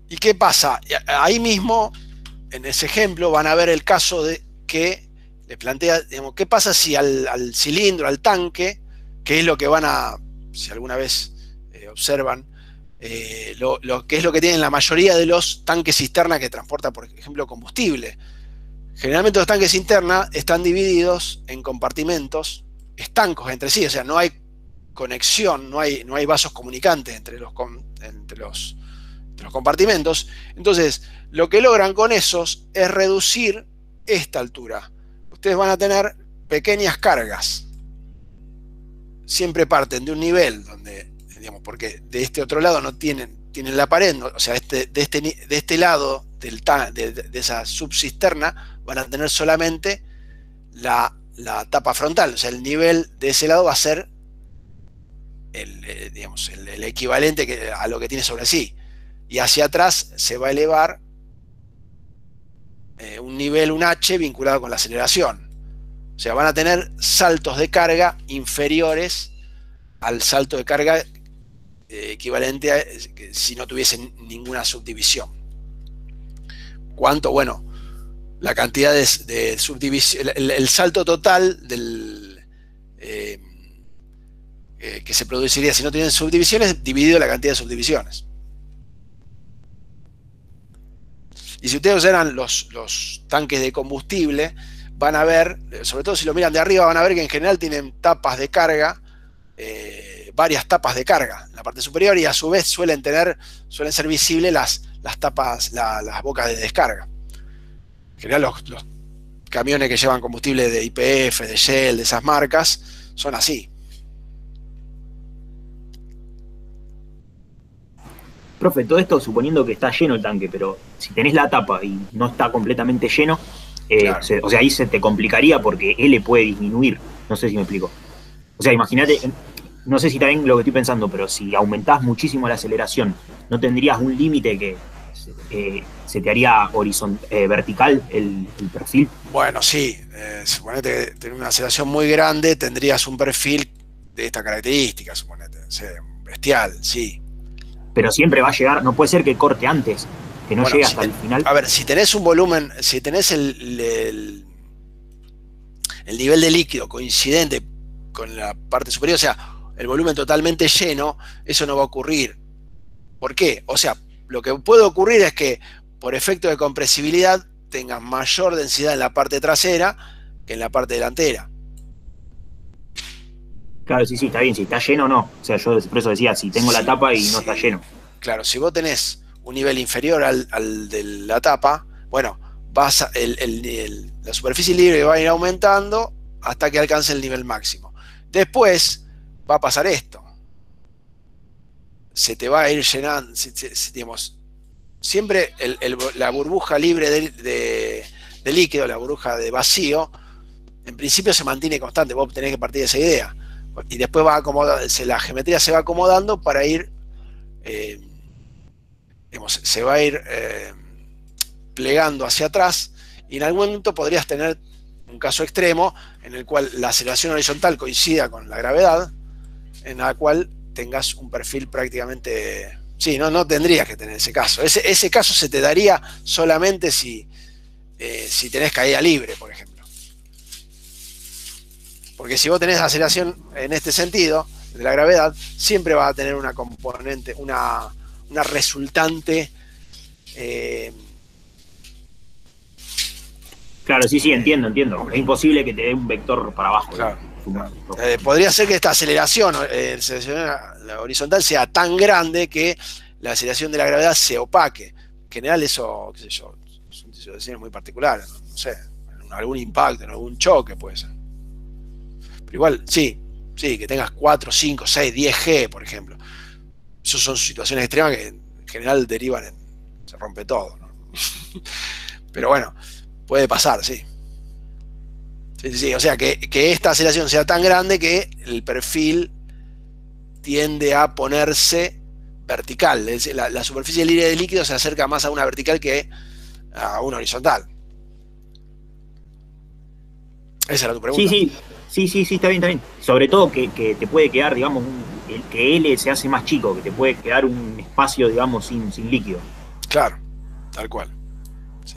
Speaker 1: ¿Y qué pasa? Ahí mismo, en ese ejemplo, van a ver el caso de que le plantea, digamos, ¿qué pasa si al cilindro, al tanque, que es lo que van a, si alguna vez observan, lo que es lo que tienen la mayoría de los tanques cisterna que transportan, por ejemplo, combustible? Generalmente los tanques cisterna están divididos en compartimentos estancos entre sí, o sea, no hay conexión, no hay vasos comunicantes entre los compartimentos. Entonces, lo que logran con esos es reducir esta altura. Ustedes van a tener pequeñas cargas. Siempre parten de un nivel donde, digamos, porque de este otro lado no tienen la pared, o sea, de este lado de esa subcisterna van a tener solamente la tapa frontal, o sea, el nivel de ese lado va a ser el equivalente a lo que tiene sobre sí. Y hacia atrás se va a elevar un nivel, un H, vinculado con la aceleración. O sea, van a tener saltos de carga inferiores al salto de carga equivalente a si no tuviesen ninguna subdivisión. ¿Cuánto? Bueno, la cantidad de subdivisión, el salto total del que se produciría si no tienen subdivisiones, dividido la cantidad de subdivisiones. Y si ustedes eran los tanques de combustible, van a ver, sobre todo si lo miran de arriba, van a ver que en general tienen tapas de carga, varias tapas de carga en la parte superior, y a su vez suelen ser visibles las tapas, las bocas de descarga. En general los camiones que llevan combustible de YPF, de Shell, de esas marcas, son así.
Speaker 2: Profe, todo esto suponiendo que está lleno el tanque, pero si tenés la tapa y no está completamente lleno, claro. O sea, ahí se te complicaría porque L puede disminuir. No sé si me explico. O sea, imagínate, no sé si está bien lo que estoy pensando, pero si aumentás muchísimo la aceleración, ¿no tendrías un límite que se te haría vertical el perfil?
Speaker 1: Bueno, sí. Suponete que tener una aceleración muy grande, tendrías un perfil de esta característica, suponete. O sea, bestial, sí.
Speaker 2: Pero siempre va a llegar, no puede ser que corte antes, que no llegue hasta el final.
Speaker 1: A ver, si tenés un volumen, si tenés el nivel de líquido coincidente con la parte superior, o sea, el volumen totalmente lleno, eso no va a ocurrir. ¿Por qué? O sea, lo que puede ocurrir es que por efecto de compresibilidad tengas mayor densidad en la parte trasera que en la parte delantera.
Speaker 2: Claro, sí, está bien, si está lleno no. O sea, yo por eso decía, si tengo la tapa y no está lleno.
Speaker 1: Claro, si vos tenés un nivel inferior al de la tapa, bueno, la superficie libre va a ir aumentando hasta que alcance el nivel máximo. Después va a pasar esto. Se te va a ir llenando, digamos, siempre la burbuja libre de líquido, la burbuja de vacío, en principio se mantiene constante. Vos tenés que partir de esa idea. Y después la geometría se va acomodando para ir, digamos, se va a ir plegando hacia atrás, y en algún momento podrías tener un caso extremo en el cual la aceleración horizontal coincida con la gravedad, en la cual tengas un perfil prácticamente... Sí, no tendrías que tener ese caso. Ese caso se te daría solamente si tenés caída libre, por ejemplo. Porque si vos tenés aceleración en este sentido, de la gravedad, siempre vas a tener una componente, una resultante.
Speaker 2: Claro, sí, entiendo. Es imposible que te dé un vector para abajo.
Speaker 1: Claro. Podría ser que esta aceleración la horizontal sea tan grande que la aceleración de la gravedad se opaque. En general eso, qué sé yo, son situaciones muy particulares, no sé, en algún impacto, en algún choque puede ser. Pero igual, sí, que tengas 4, 5, 6, 10 G, por ejemplo. Esas son situaciones extremas que en general derivan se rompe todo, ¿no? Pero bueno, puede pasar, sí. Sí, o sea, que esta aceleración sea tan grande que el perfil tiende a ponerse vertical. Es decir, la superficie libre de líquido se acerca más a una vertical que a una horizontal. Esa era tu pregunta.
Speaker 2: Sí, está bien. Sobre todo que te puede quedar, digamos, que L se hace más chico, que te puede quedar un espacio, digamos, sin líquido.
Speaker 1: Claro, tal cual.